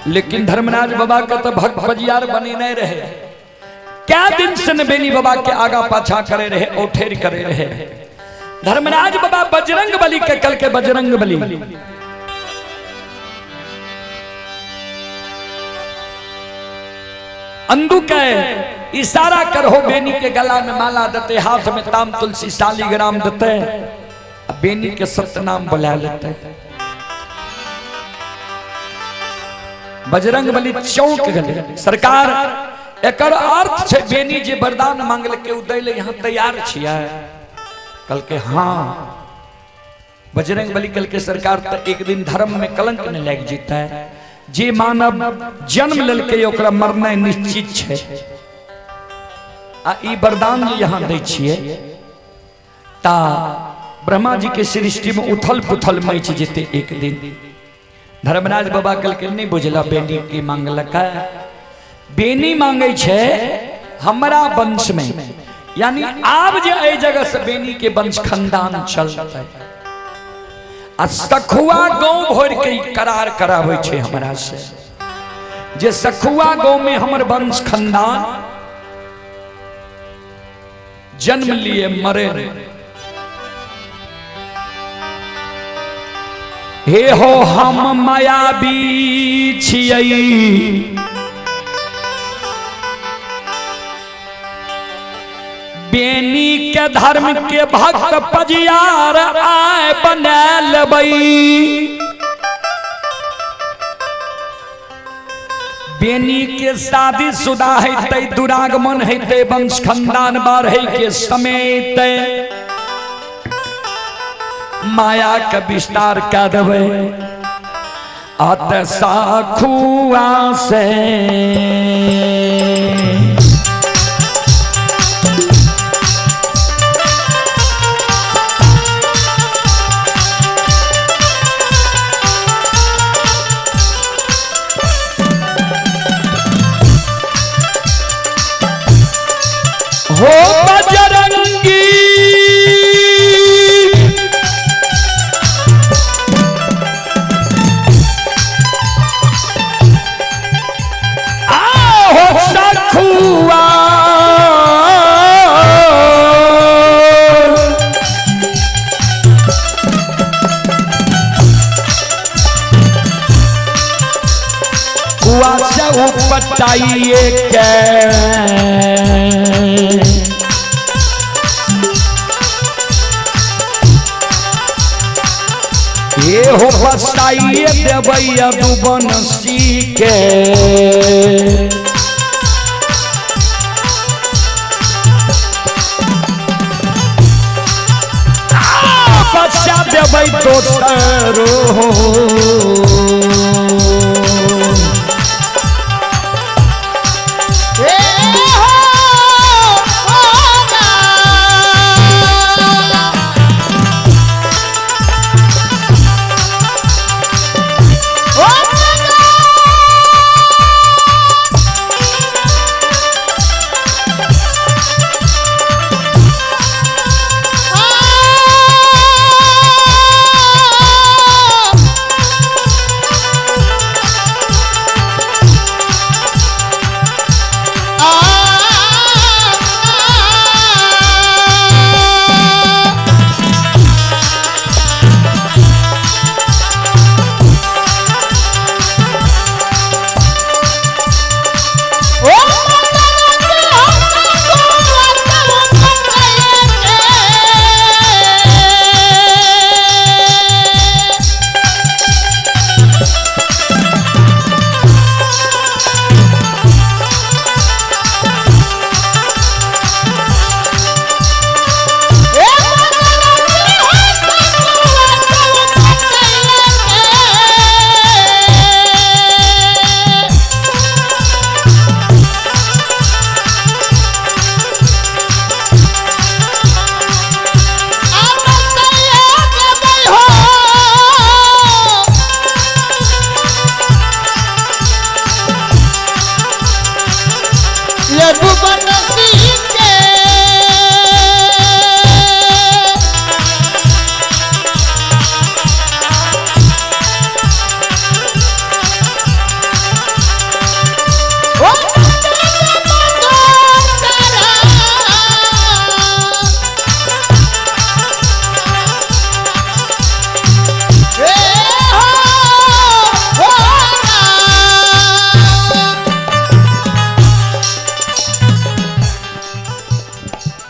लेकिन धर्मराज बाबा का तो भक्त पजियार बने नहीं रहे। क्या दिन से न बेनी बाबा के आगा पाछा करे रहे, ओठेर करे रहे। धर्मराज बाबा बजरंग बली के कल के बजरंग बली अंधु के इशारा करो, बेनी के गला में माला देते, हाथ में ताम तुलसी शालीग्राम देते, बेनी के सतनाम बुला लेते। बजरंग बली चौंक गए। सरकार एकर अर्थ छे बेनी जे वरदान मांगल के उदै ले यहाँ तैयार छियै। कल के हाँ बजरंग बली कल के सरकार तो एक दिन धर्म में कलंक नहीं लग जीता है। जे मानव जन्म लेलके ओकरा मरना निश्चित छे। आ ई वरदान यहाँ दै छियै ता ब्रह्मा जी के सृष्टि में उथल पुथल मच जेते एक दिन। धर्मराज बाबा कल के नहीं बुझला बेनी की मांगलक। बेनी मांगे छे हमारा वंश में, यानी आब जे ए जगह से बेनी के वंश खानदान चलते। आ सखुआ गांव भर के करार करावे छे हमरा से, जे सखुआ गांव में हमर वंश खानदान जन्म लिए मरे। हे हो हम मायावी छियै बेनी के धर्म के भक्त पजियार आए बना लेबै बेनी के शादी शुदा है दुरागमन है वंश खानदान बढ़े के समेत माया के विस्तार कर देवे अत साखुआ से हो बजरंगी हो सखुआ कुआ से उपटाइए के ये हो बसाइए देवैया दुबन सीखे बच्चा देवै दोसरो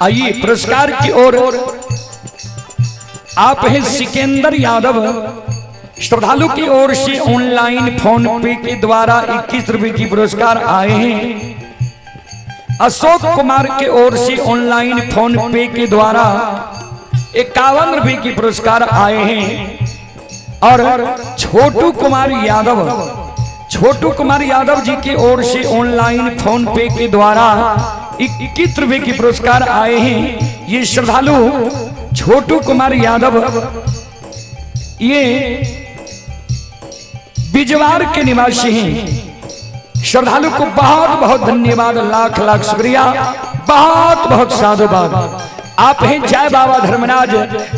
आइए पुरस्कार की ओर आप हैं सिकंदर यादव श्रद्धालु की ओर से ऑनलाइन फोन पे के द्वारा 21 रुपए की पुरस्कार आए हैं। अशोक कुमार के ओर से ऑनलाइन फोन पे के द्वारा 51 रुपए की पुरस्कार आए हैं। और छोटू कुमार यादव जी की ओर से ऑनलाइन फोन पे के द्वारा 21 रुपए की पुरस्कार आए हैं। ये श्रद्धालु छोटू कुमार यादव ये बिजवार के निवासी हैं। श्रद्धालु को बहुत बहुत धन्यवाद, लाख लाख शुक्रिया, बहुत बहुत साधुवाद। आप हैं जय बाबा धर्मराज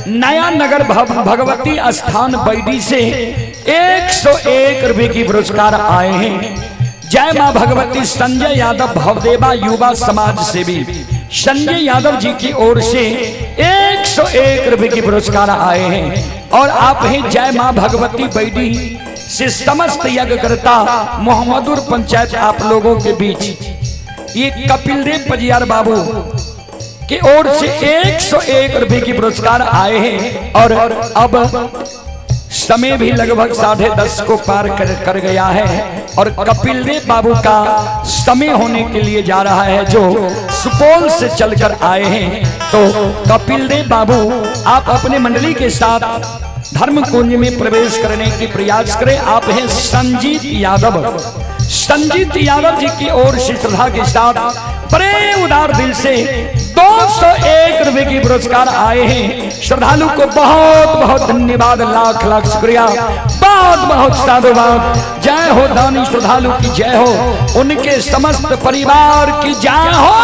नया नगर भगवती स्थान बैडी से 101 रुपए की पुरस्कार आए हैं। जय मां भगवती संजय यादव भवदेवा युवा समाज सेवी संजय यादव जी की ओर से 101 रुपए की पुरस्कार आए हैं। और आप हैं जय मां भगवती बैडी से समस्त यज्ञ करता मोहम्मदुर पंचायत आप लोगों के बीच ये कपिल देव पजियार बाबू की ओर से 101 रुपए की पुरस्कार आए हैं। और अब समय भी लगभग 10:30 को पार कर गया है और कपिल देव बाबू का समय होने के लिए जा रहा है जो सुपौल से चलकर आए हैं। तो कपिल देव बाबू आप अपने मंडली के साथ धर्म कुंज में प्रवेश करने की प्रयास करें। आप हैं संजीत यादव। संजीत यादव जी की ओर से श्रद्धा के साथ बड़े उदार दिल से 201 रुपए की पुरस्कार आए हैं। श्रद्धालु को बहुत बहुत धन्यवाद, लाख लाख शुक्रिया, बहुत बहुत साधुवाद। जय हो दानी श्रद्धालु की जय हो, उनके समस्त परिवार की जय हो।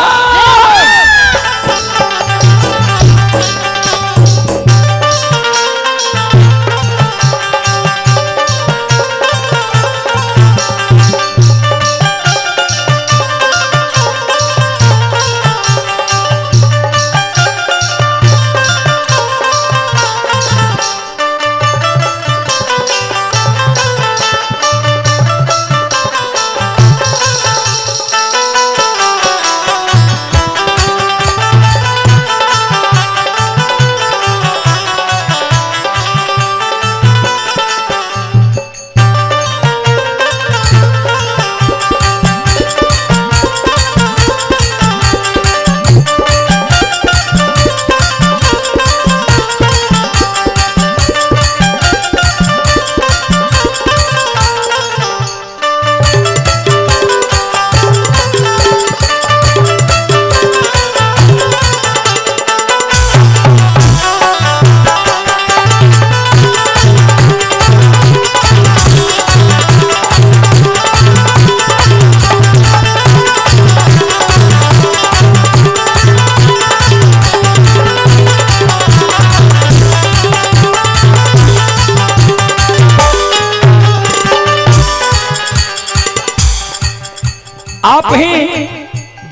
आप ही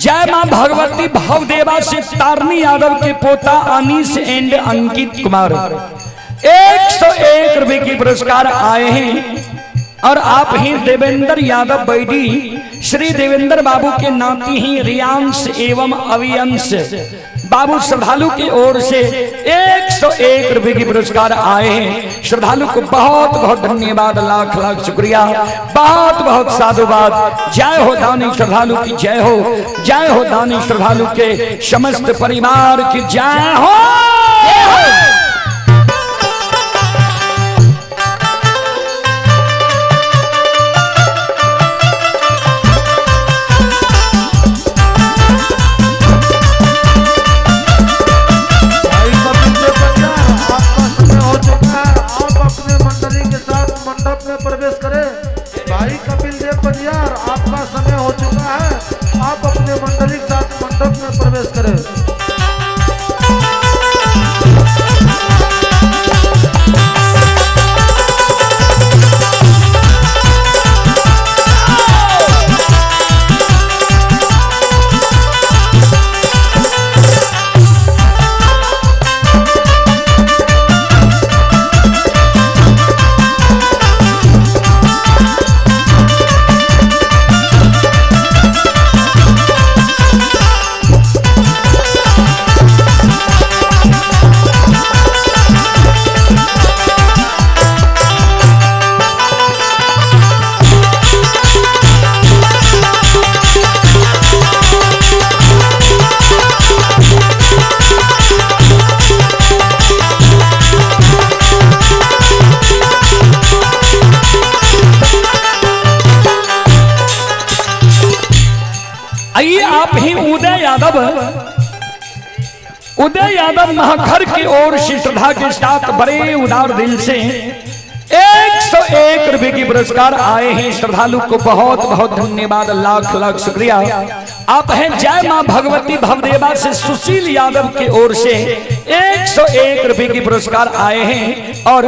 जय मां भगवती भवदेवा से तारनी यादव के पोता अनीस एंड अंकित कुमार 101 रुपए की पुरस्कार आए हैं। और आप ही देवेंद्र यादव बैडी श्री देवेंद्र बाबू के नाती ही रियांश एवं अवियंश बाबू श्रद्धालु की ओर से 101 रुपए की पुरस्कार आए हैं। श्रद्धालु को बहुत बहुत धन्यवाद, लाख लाख शुक्रिया, बहुत बहुत साधुवाद। जय हो दानी श्रद्धालु की जय हो, जय हो दानी श्रद्धालु के समस्त परिवार की जय हो। प्रवेश करें। भाई कपिल देव पजियार, आपका समय हो चुका है, आप अपने मंडली के साथ मंडप में प्रवेश करें। आइए आप ही उदय यादव महाखर की ओर से श्रद्धा के साथ बड़े उदार दिल से 101 रुपए की पुरस्कार आए हैं। श्रद्धालु को बहुत बहुत धन्यवाद, लाख लाख शुक्रिया। आप हैं जय मां भगवती भवदेवा से सुशील यादव की ओर से 101 रुपए की पुरस्कार आए हैं। और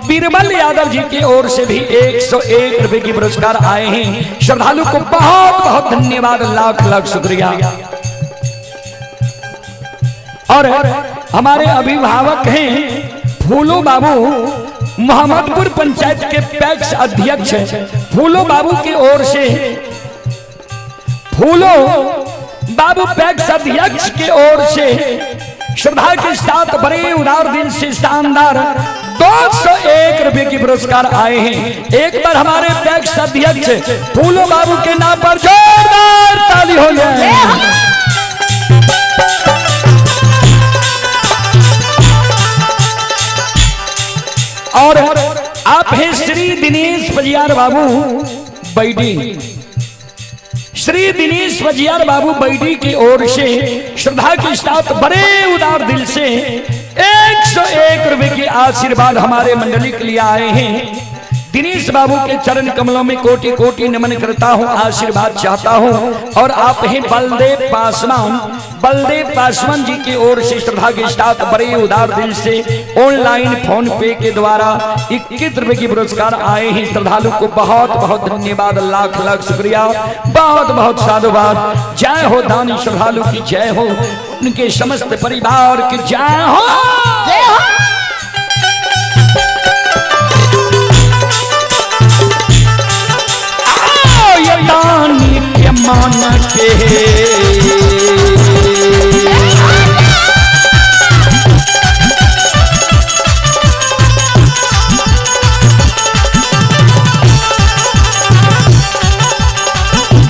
बीरबल यादव जी की ओर से भी 101 रुपए की पुरस्कार आए हैं। श्रद्धालु को बहुत बहुत धन्यवाद, लाख लाख शुक्रिया। और हमारे अभिभावक हैं फूलो बाबू मोहम्मदपुर पंचायत के पैक्स अध्यक्ष फूलो बाबू की ओर से, फूलो बाबू पैक्स अध्यक्ष की ओर से श्रद्धा के साथ बड़े उदार दिल से शानदार 201 रुपए की पुरस्कार आए हैं। एक बार हमारे पैक्स अध्यक्ष फूलो बाबू के नाम पर जोरदार ताली हो जाए। और आप हैं श्री दिनेश बजियार बाबू बैडी, श्री दिनेश बजियार बाबू बैडी की ओर से श्रद्धा के साथ बड़े उदार दिल से 101 रुपए के आशीर्वाद हमारे मंडली के लिए आए हैं। दिनेश बाबू के चरण कमलों में कोटि कोटि नमन करता हूँ, आशीर्वाद चाहता हूँ। और आप हैं बलदेव पासवान, बलदेव पासवान जी की ओर से श्रद्धा के साथ बड़े उदार दिल से ऑनलाइन फोन पे के द्वारा 21 रुपए की पुरस्कार आए हैं। श्रद्धालु को बहुत बहुत धन्यवाद, लाख लाख शुक्रिया, बहुत बहुत साधुवाद। जय हो दानी श्रद्धालु की जय हो, उनके समस्त परिवार की जय हो, जय हो। दानी के मान के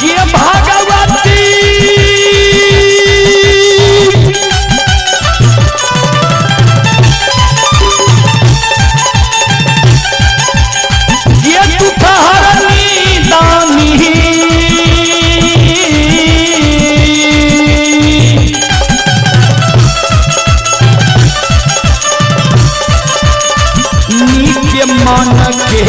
ये भागवती ये दुख हरनी दानी मान के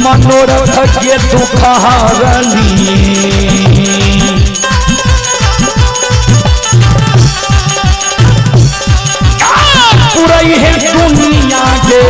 मनोरथ के दुख हरनी पूरी है दुनिया के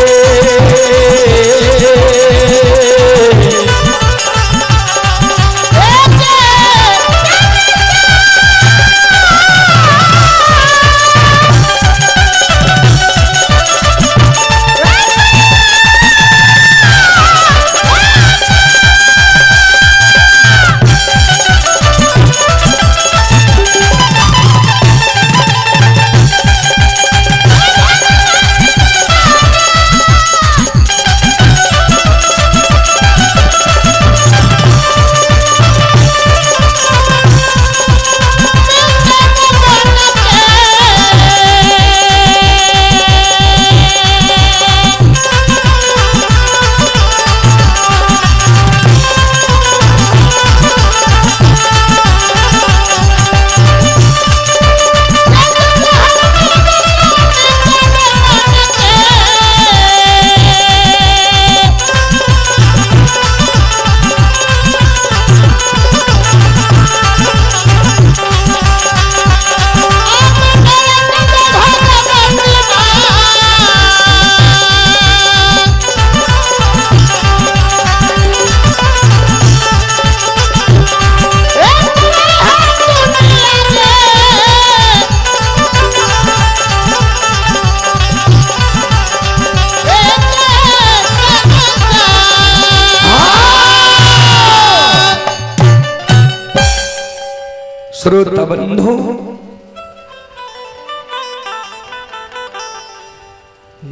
श्रोता बंधु,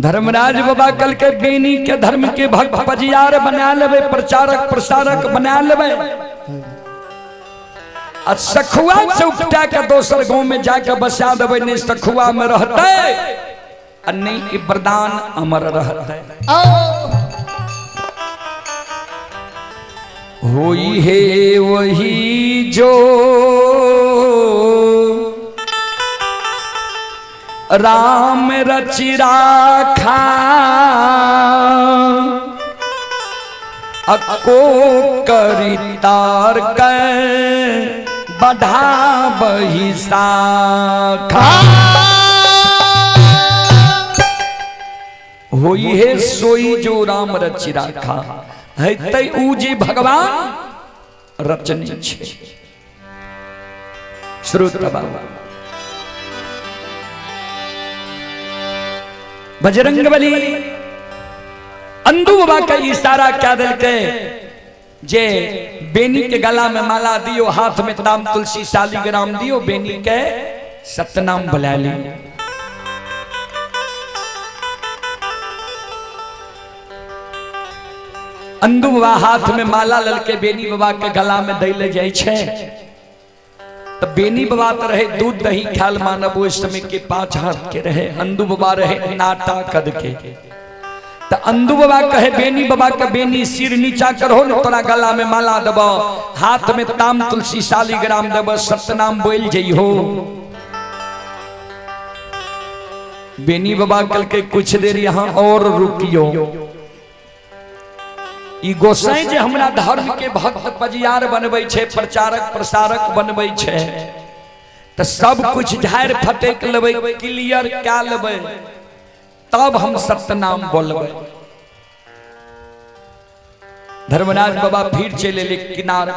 धर्मराज बाबा कल के बेनी के धर्म के भक्त पजियार बना लेवे, प्रचारक प्रसारक बना लेवे। सखुआ चौकटा के दोसर गांव में जाकर बसा देवे, नहीं सखुआ में रहते नहीं वरदान अमर रहते। होई है वही जो राम रचि राखा, अको करी तार के बढ़ा बही शाखा। होई है सोई जो राम रचि राखा, है तै ऊ जे भगवान रचने छे। श्रोता बाबा बजरंगबली अंधु बाबा का इशारा क्या दिल के जे बेनी के गला में माला दियो, हाथ में ताम तुलसी शालिग्राम दियो, बेनी के सतनाम बुला ली। अंधु बाबा हाथ में माला ललके बेनी बाबा के गला में दैले जाय छे। तो बेनी बाबा तो रहे दूध दही ख्याल मानब उस समय के 5 हाथ के रहे, अंधु बाबा रहे नाटा कद के। तो अंधु बाबा कहे बेनी बाबा का बेनी सिर नीचा करो न तोरा गला में माला दब, हाथ में ताम तुलसी शालिग्राम दब, सतनाम बोल जइहो। बेनी बाबा कल के कुछ देर यहाँ और रुकियो, ई गोसाई जे हमरा धर्म के भक्त पजियार बनबै छे, प्रचारक प्रसारक बनबै छे, तो सब कुछ झाड़ फटेक लेबै, क्लियर क्या लेबै, तब हम सत्यनाम बोलबै। धर्मराज बाबा फिर चले ले किनार,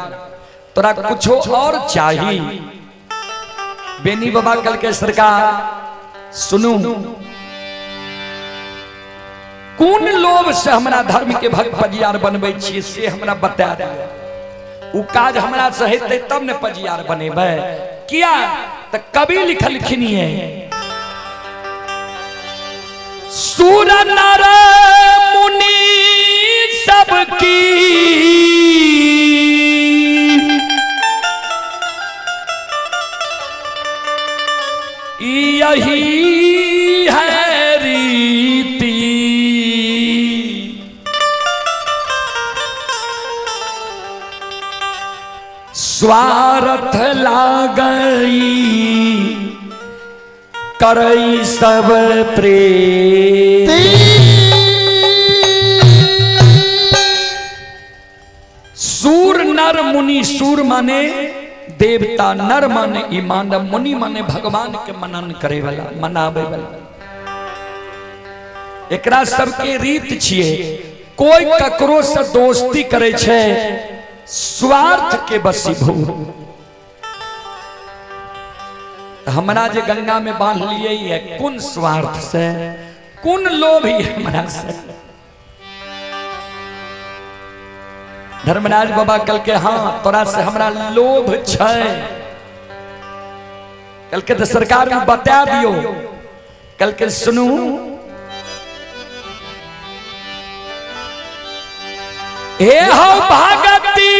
तोरा कुछो और चाहिए? बेनी बाबा कल के सरकार सुनू, कौन लोभ से हमरा धर्म के भक्त पजियार बनबै छियै से हमरा बता दियो। उ काज हमरा से हेतै तब ने पजियार बनेबै। किया त कवि लिखलखिन है, सूर नर मुनि सबकी यही है रीति, स्वार्थ लागई करई सब प्रेम। सूर नर मुनि, सूर माने देवता, नर माने ईमान, मुनि माने भगवान के मनन करे वाला, मनावे वाला। एकरा सबके रीत छिए, कोई ककरो से दोस्ती करे छे स्वार्थ के बसीभूत। हमरा जे गंगा में बांध लिए है कुन स्वार्थ से, कुन लोभ ही हमरा से। धर्मराज बाबा कल के हाँ तोरा से हमरा लोभ छै, कल के तो सरकार में बता दियो। कल के सुनू, हे हो भगती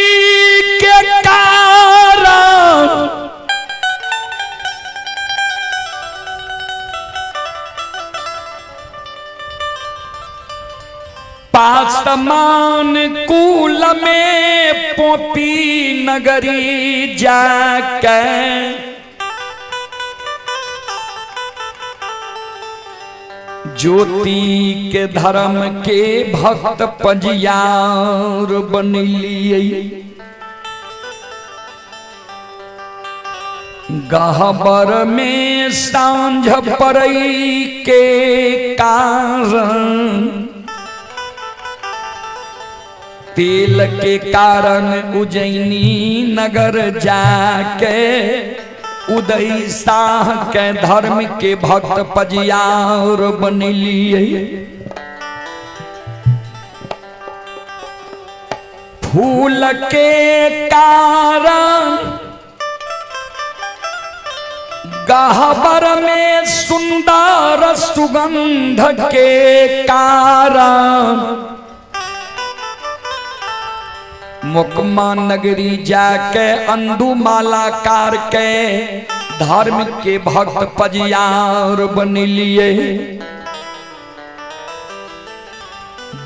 के कारण पासमान कुल में पोपी नगरी जाके ज्योति के धर्म के भक्त पजियार बनलिए। गहबर में सांझ पड़ई के कारण, तेल के कारण उज्जैनी नगर जाके उदय शाह के धर्म के भक्त पजियार बनलिए। फूल के कारण गहबर में सुंदर सुगंध के कारण मुकमा नगरी जाके अंधु मालाकार के धर्म के भक्त पजियार बनलिए।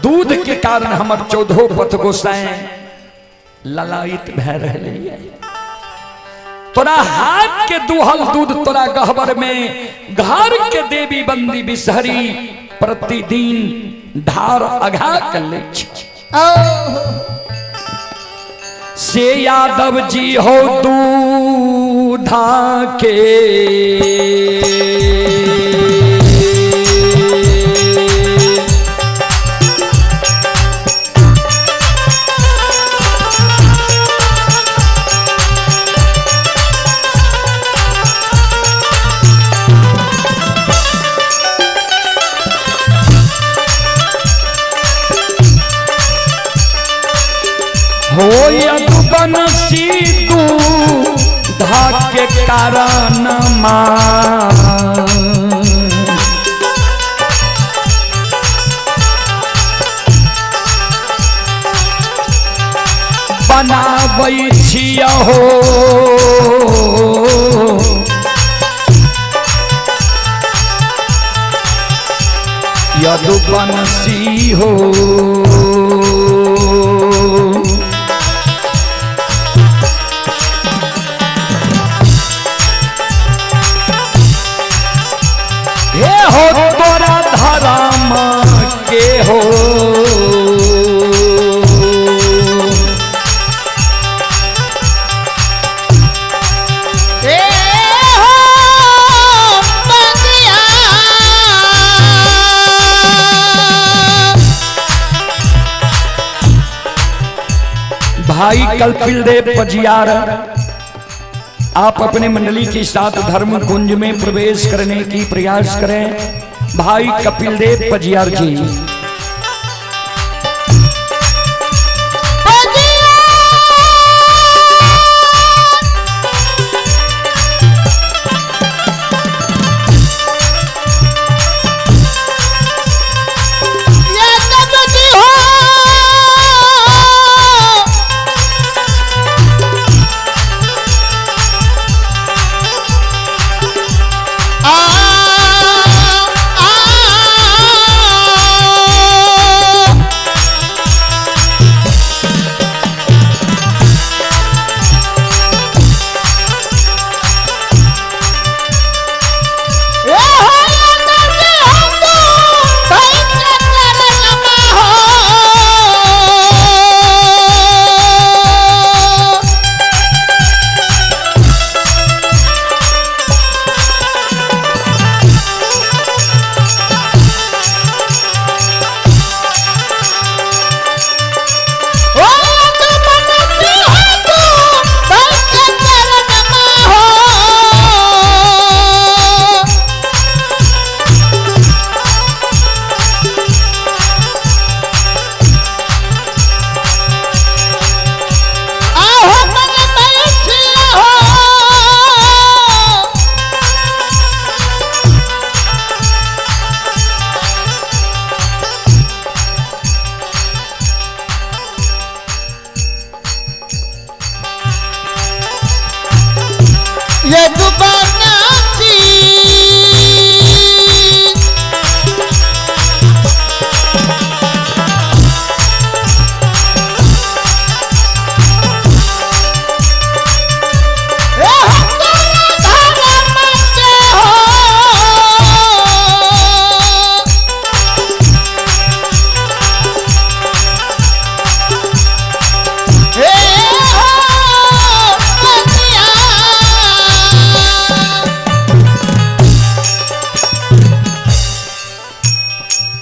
दूध के कारण हमर 14 पथ गोसाई ललायित भय रहे। तोरा हाथ के दुहल दूध तोरा गहबर में घर के देवी बंदी बिसहरी प्रतिदिन धार अघा कर ले। से यादव जी हो दूधा के हो यदुबन सीतू धाके कारण बनाबै छिया हो यदुवंशी हो हे हो तोरा धर्म के हो भाई कल्पिल देव पजियार, आप अपने मंडली के साथ धर्म कुंज में प्रवेश करने की प्रयास करें। भाई कपिल देव पजियार जी।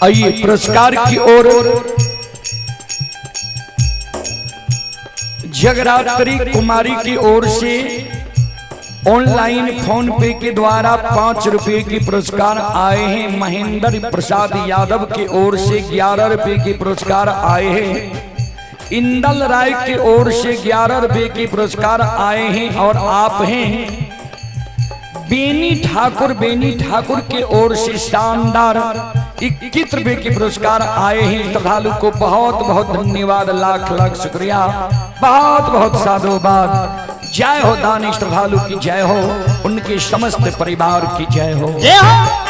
आइए पुरस्कार की ओर। जगरात्री कुमारी की ओर से ऑनलाइन फोन पे के द्वारा 5 रुपए की पुरस्कार आए हैं। महेंद्र प्रसाद यादव की ओर से 11 रुपए की पुरस्कार आए हैं। इंदल राय की ओर से 11 रुपए की पुरस्कार आए हैं। और आप हैं बेनी ठाकुर के ओर से शानदार 21 रुपए की पुरस्कार आए हैं। श्रद्धालु को बहुत बहुत धन्यवाद, लाख लाख शुक्रिया, बहुत बहुत साधुवाद। जय हो दानी श्रद्धालु की जय हो, उनके समस्त परिवार की जय हो। जय हो।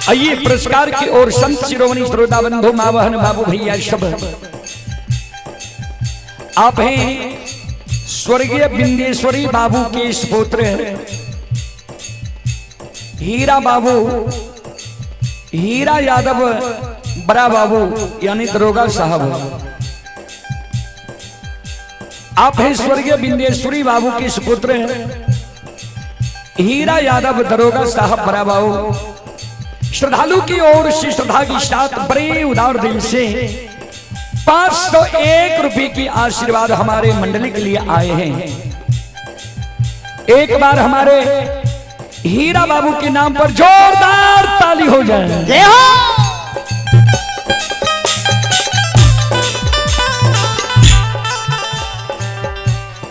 आइए पुरस्कार की ओर संत शिरोमणि श्रोता बंधु मां बहन बाबू भैया सब आप हैं स्वर्गीय बिंदेश्वरी बाबू के पुत्र हीरा बाबू, हीरा यादव बड़ा बाबू यानी दरोगा साहब। आप हैं स्वर्गीय बिंदेश्वरी बाबू के सुपुत्र हीरा यादव दरोगा साहब बड़ा बाबू। श्रद्धालु की ओर से श्रद्धा की साथ बड़े उदार दिल से 501 रुपए की आशीर्वाद हमारे मंडली के लिए आए हैं। एक बार हमारे हीरा बाबू के नाम पर जोरदार ताली हो जाए। जय हो।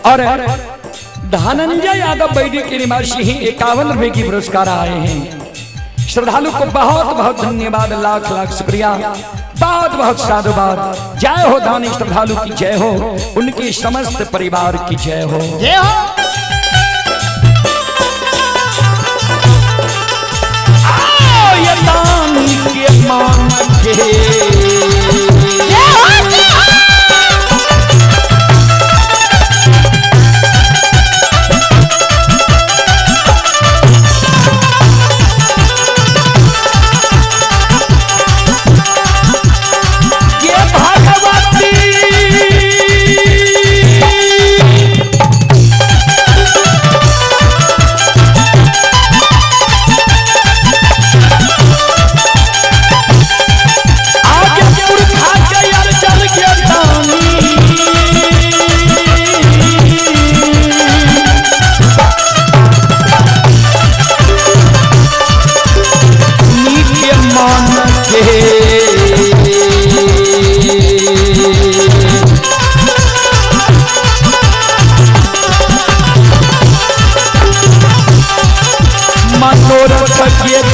और धनंजय यादव बैडी के निवासी ही 51 रुपए की पुरस्कार आए हैं। श्रद्धालु को बहुत बहुत धन्यवाद, लाख लाख शुक्रिया, बहुत बहुत साधुवाद। जय हो दानी श्रद्धालु की जय हो, उनके समस्त परिवार की जय हो। जय हो। ये दानी के मान के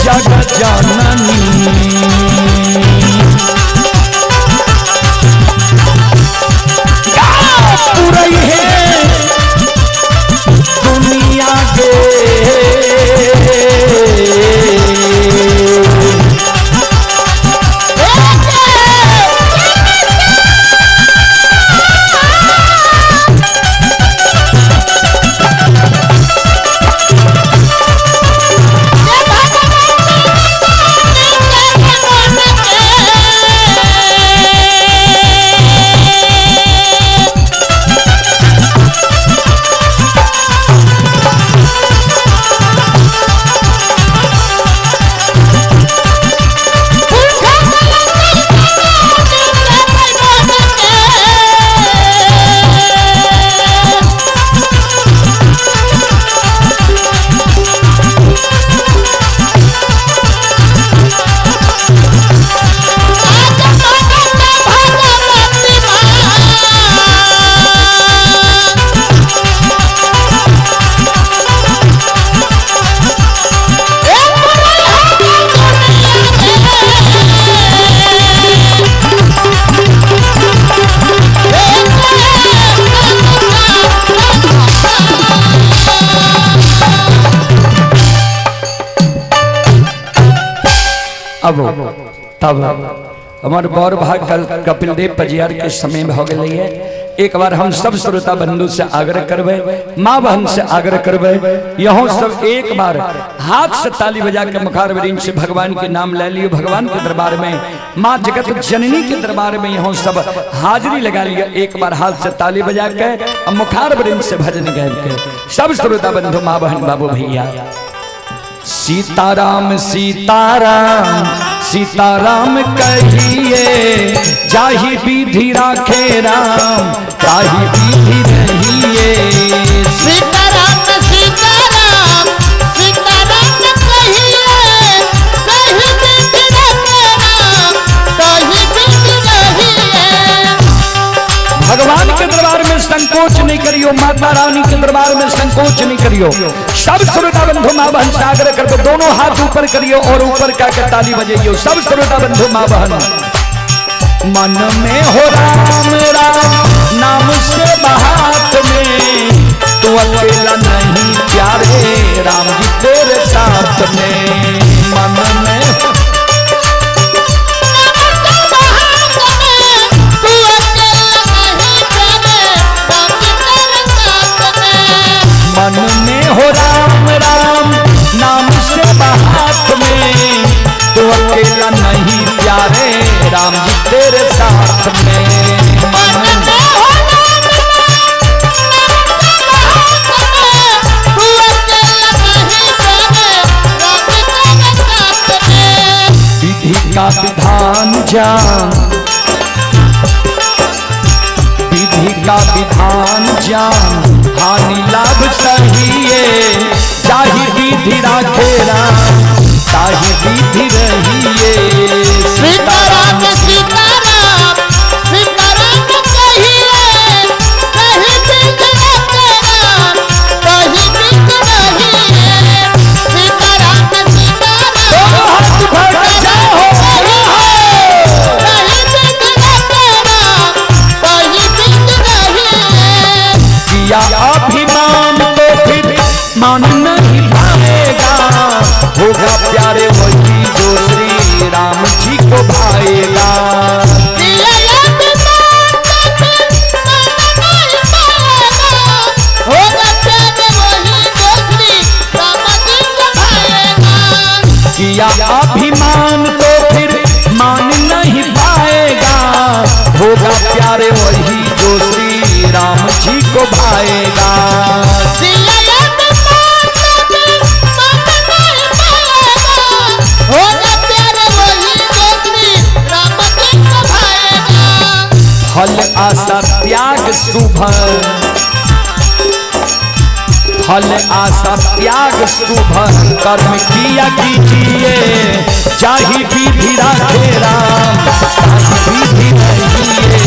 जगत जननी पूरी है दुनिया के अब तब हमारे बौर भाग कपिल देव पजियार के समय हो गई है। एक बार हम सब श्रोता बंधु से आग्रह करबे, माँ बहन से आग्रह करबे, यहाँ सब एक बार हाथ से ताली बजा के मुखार वृंद से भगवान के नाम ले लियो। भगवान के दरबार में, माँ जगत जननी के दरबार में यहाँ सब हाजिरी लगा लिया। एक बार हाथ से ताली बजा के मुखार वृंद से भजन गाय के सब श्रोता बंधु माँ बहन बाबू भैया। सीताराम सीताराम सीताराम कहिए, जाहि विधि राखे राम ताहि विधि रहिए। सीताराम सीताराम सीताराम कहिए, ताहि विधि राखे राम ताहि विधि रहिए। भगवान के दरबार में संकोच नहीं करियो, माता रानी के दरबार में संकोच नहीं करियो। सब श्रोता बंधु माँ बहन से आग्रह कर दो, दोनों हाथ ऊपर करियो और ऊपर का ताली बजाइयो। सब श्रोता बंधु माँ बहन मन में हो राम राम नाम से बात में, तू अकेला नहीं प्यारे राम जी तेरे साथ में। मन में हो राम राम नाम से हाथ में, तो अकेला नहीं प्यारे राम जी तेरे साथ में। विधि का विधान जान, विधि का विधान जान, हानि लाभ सही है, चाहे विधि राखे राम ताहि विधि रहिए। सीताराम सीताराम सीताराम कहिए, कहीं बिक रखे राम कहीं बिक रहिए। सीताराम सीताराम हाथ भर जाओ कहीं बिक रखे राम कहीं बिक रहिए। किया अभिमान तो फिर मान नहीं पाएगा, होगा प्यारे वही जो श्री राम जी को भाएगा। किया अभिमान तो फिर मान नहीं पाएगा, होगा प्यारे वही जो श्री राम जी को भाएगा। फल आशा त्याग शुभ, फल आशा त्याग शुभ कर्म किया कीजिए, चाहे विधि राखे राम ताहि विधि रहिए।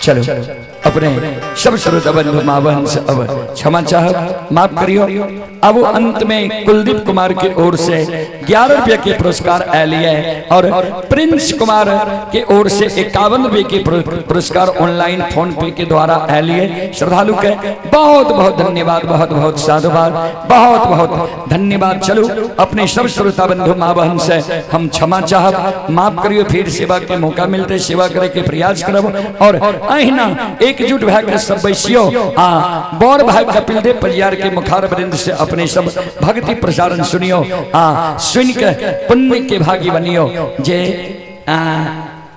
चलो अपने सब श्रोता बंधु माँ बहन से अब क्षमा चाह माफ करियो। अब अंत में कुलदीप कुमार की ओर से 11 रुपये के पुरस्कार आ लिए और प्रिंस कुमार की ओर से 51 रुपये के पुरस्कार ऑनलाइन फोन पे के द्वारा आ लिए। श्रद्धालु के बहुत बहुत धन्यवाद, बहुत बहुत साधुवाद, बहुत बहुत धन्यवाद। चलो अपने सब श्रोता बंधु माँ बहन से हम क्षमा चाह माफ करियो। फिर सेवा के मौका मिलते सेवा करे के प्रयास करब और अहिना एकजुट भै के सब बैसियो आ बौर भाई कपिल देव परिवार के मुखार वृंद से अपने सब भक्ति प्रसारण सुनियो आ सुन के पुण्य के भागी बनियो। जे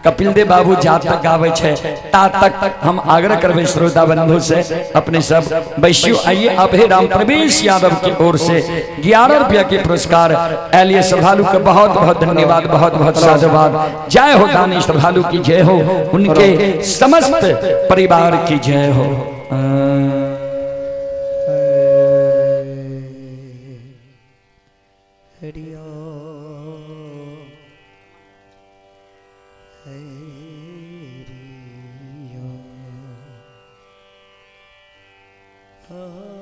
कपिल देव बाबू जा तक गावे छे ता तक हम आग्रह करबे श्रोता बंधु से अपने सब बैसियो। आइए अभय राम प्रवेश यादव की ओर से 11 रुपया के पुरस्कार एलिए। श्रद्धालु का बहुत बहुत धन्यवाद, बहुत बहुत साधुवाद। जय हो दानी श्रद्धालु की जय हो, उनके समस्त परिवार की जय हो।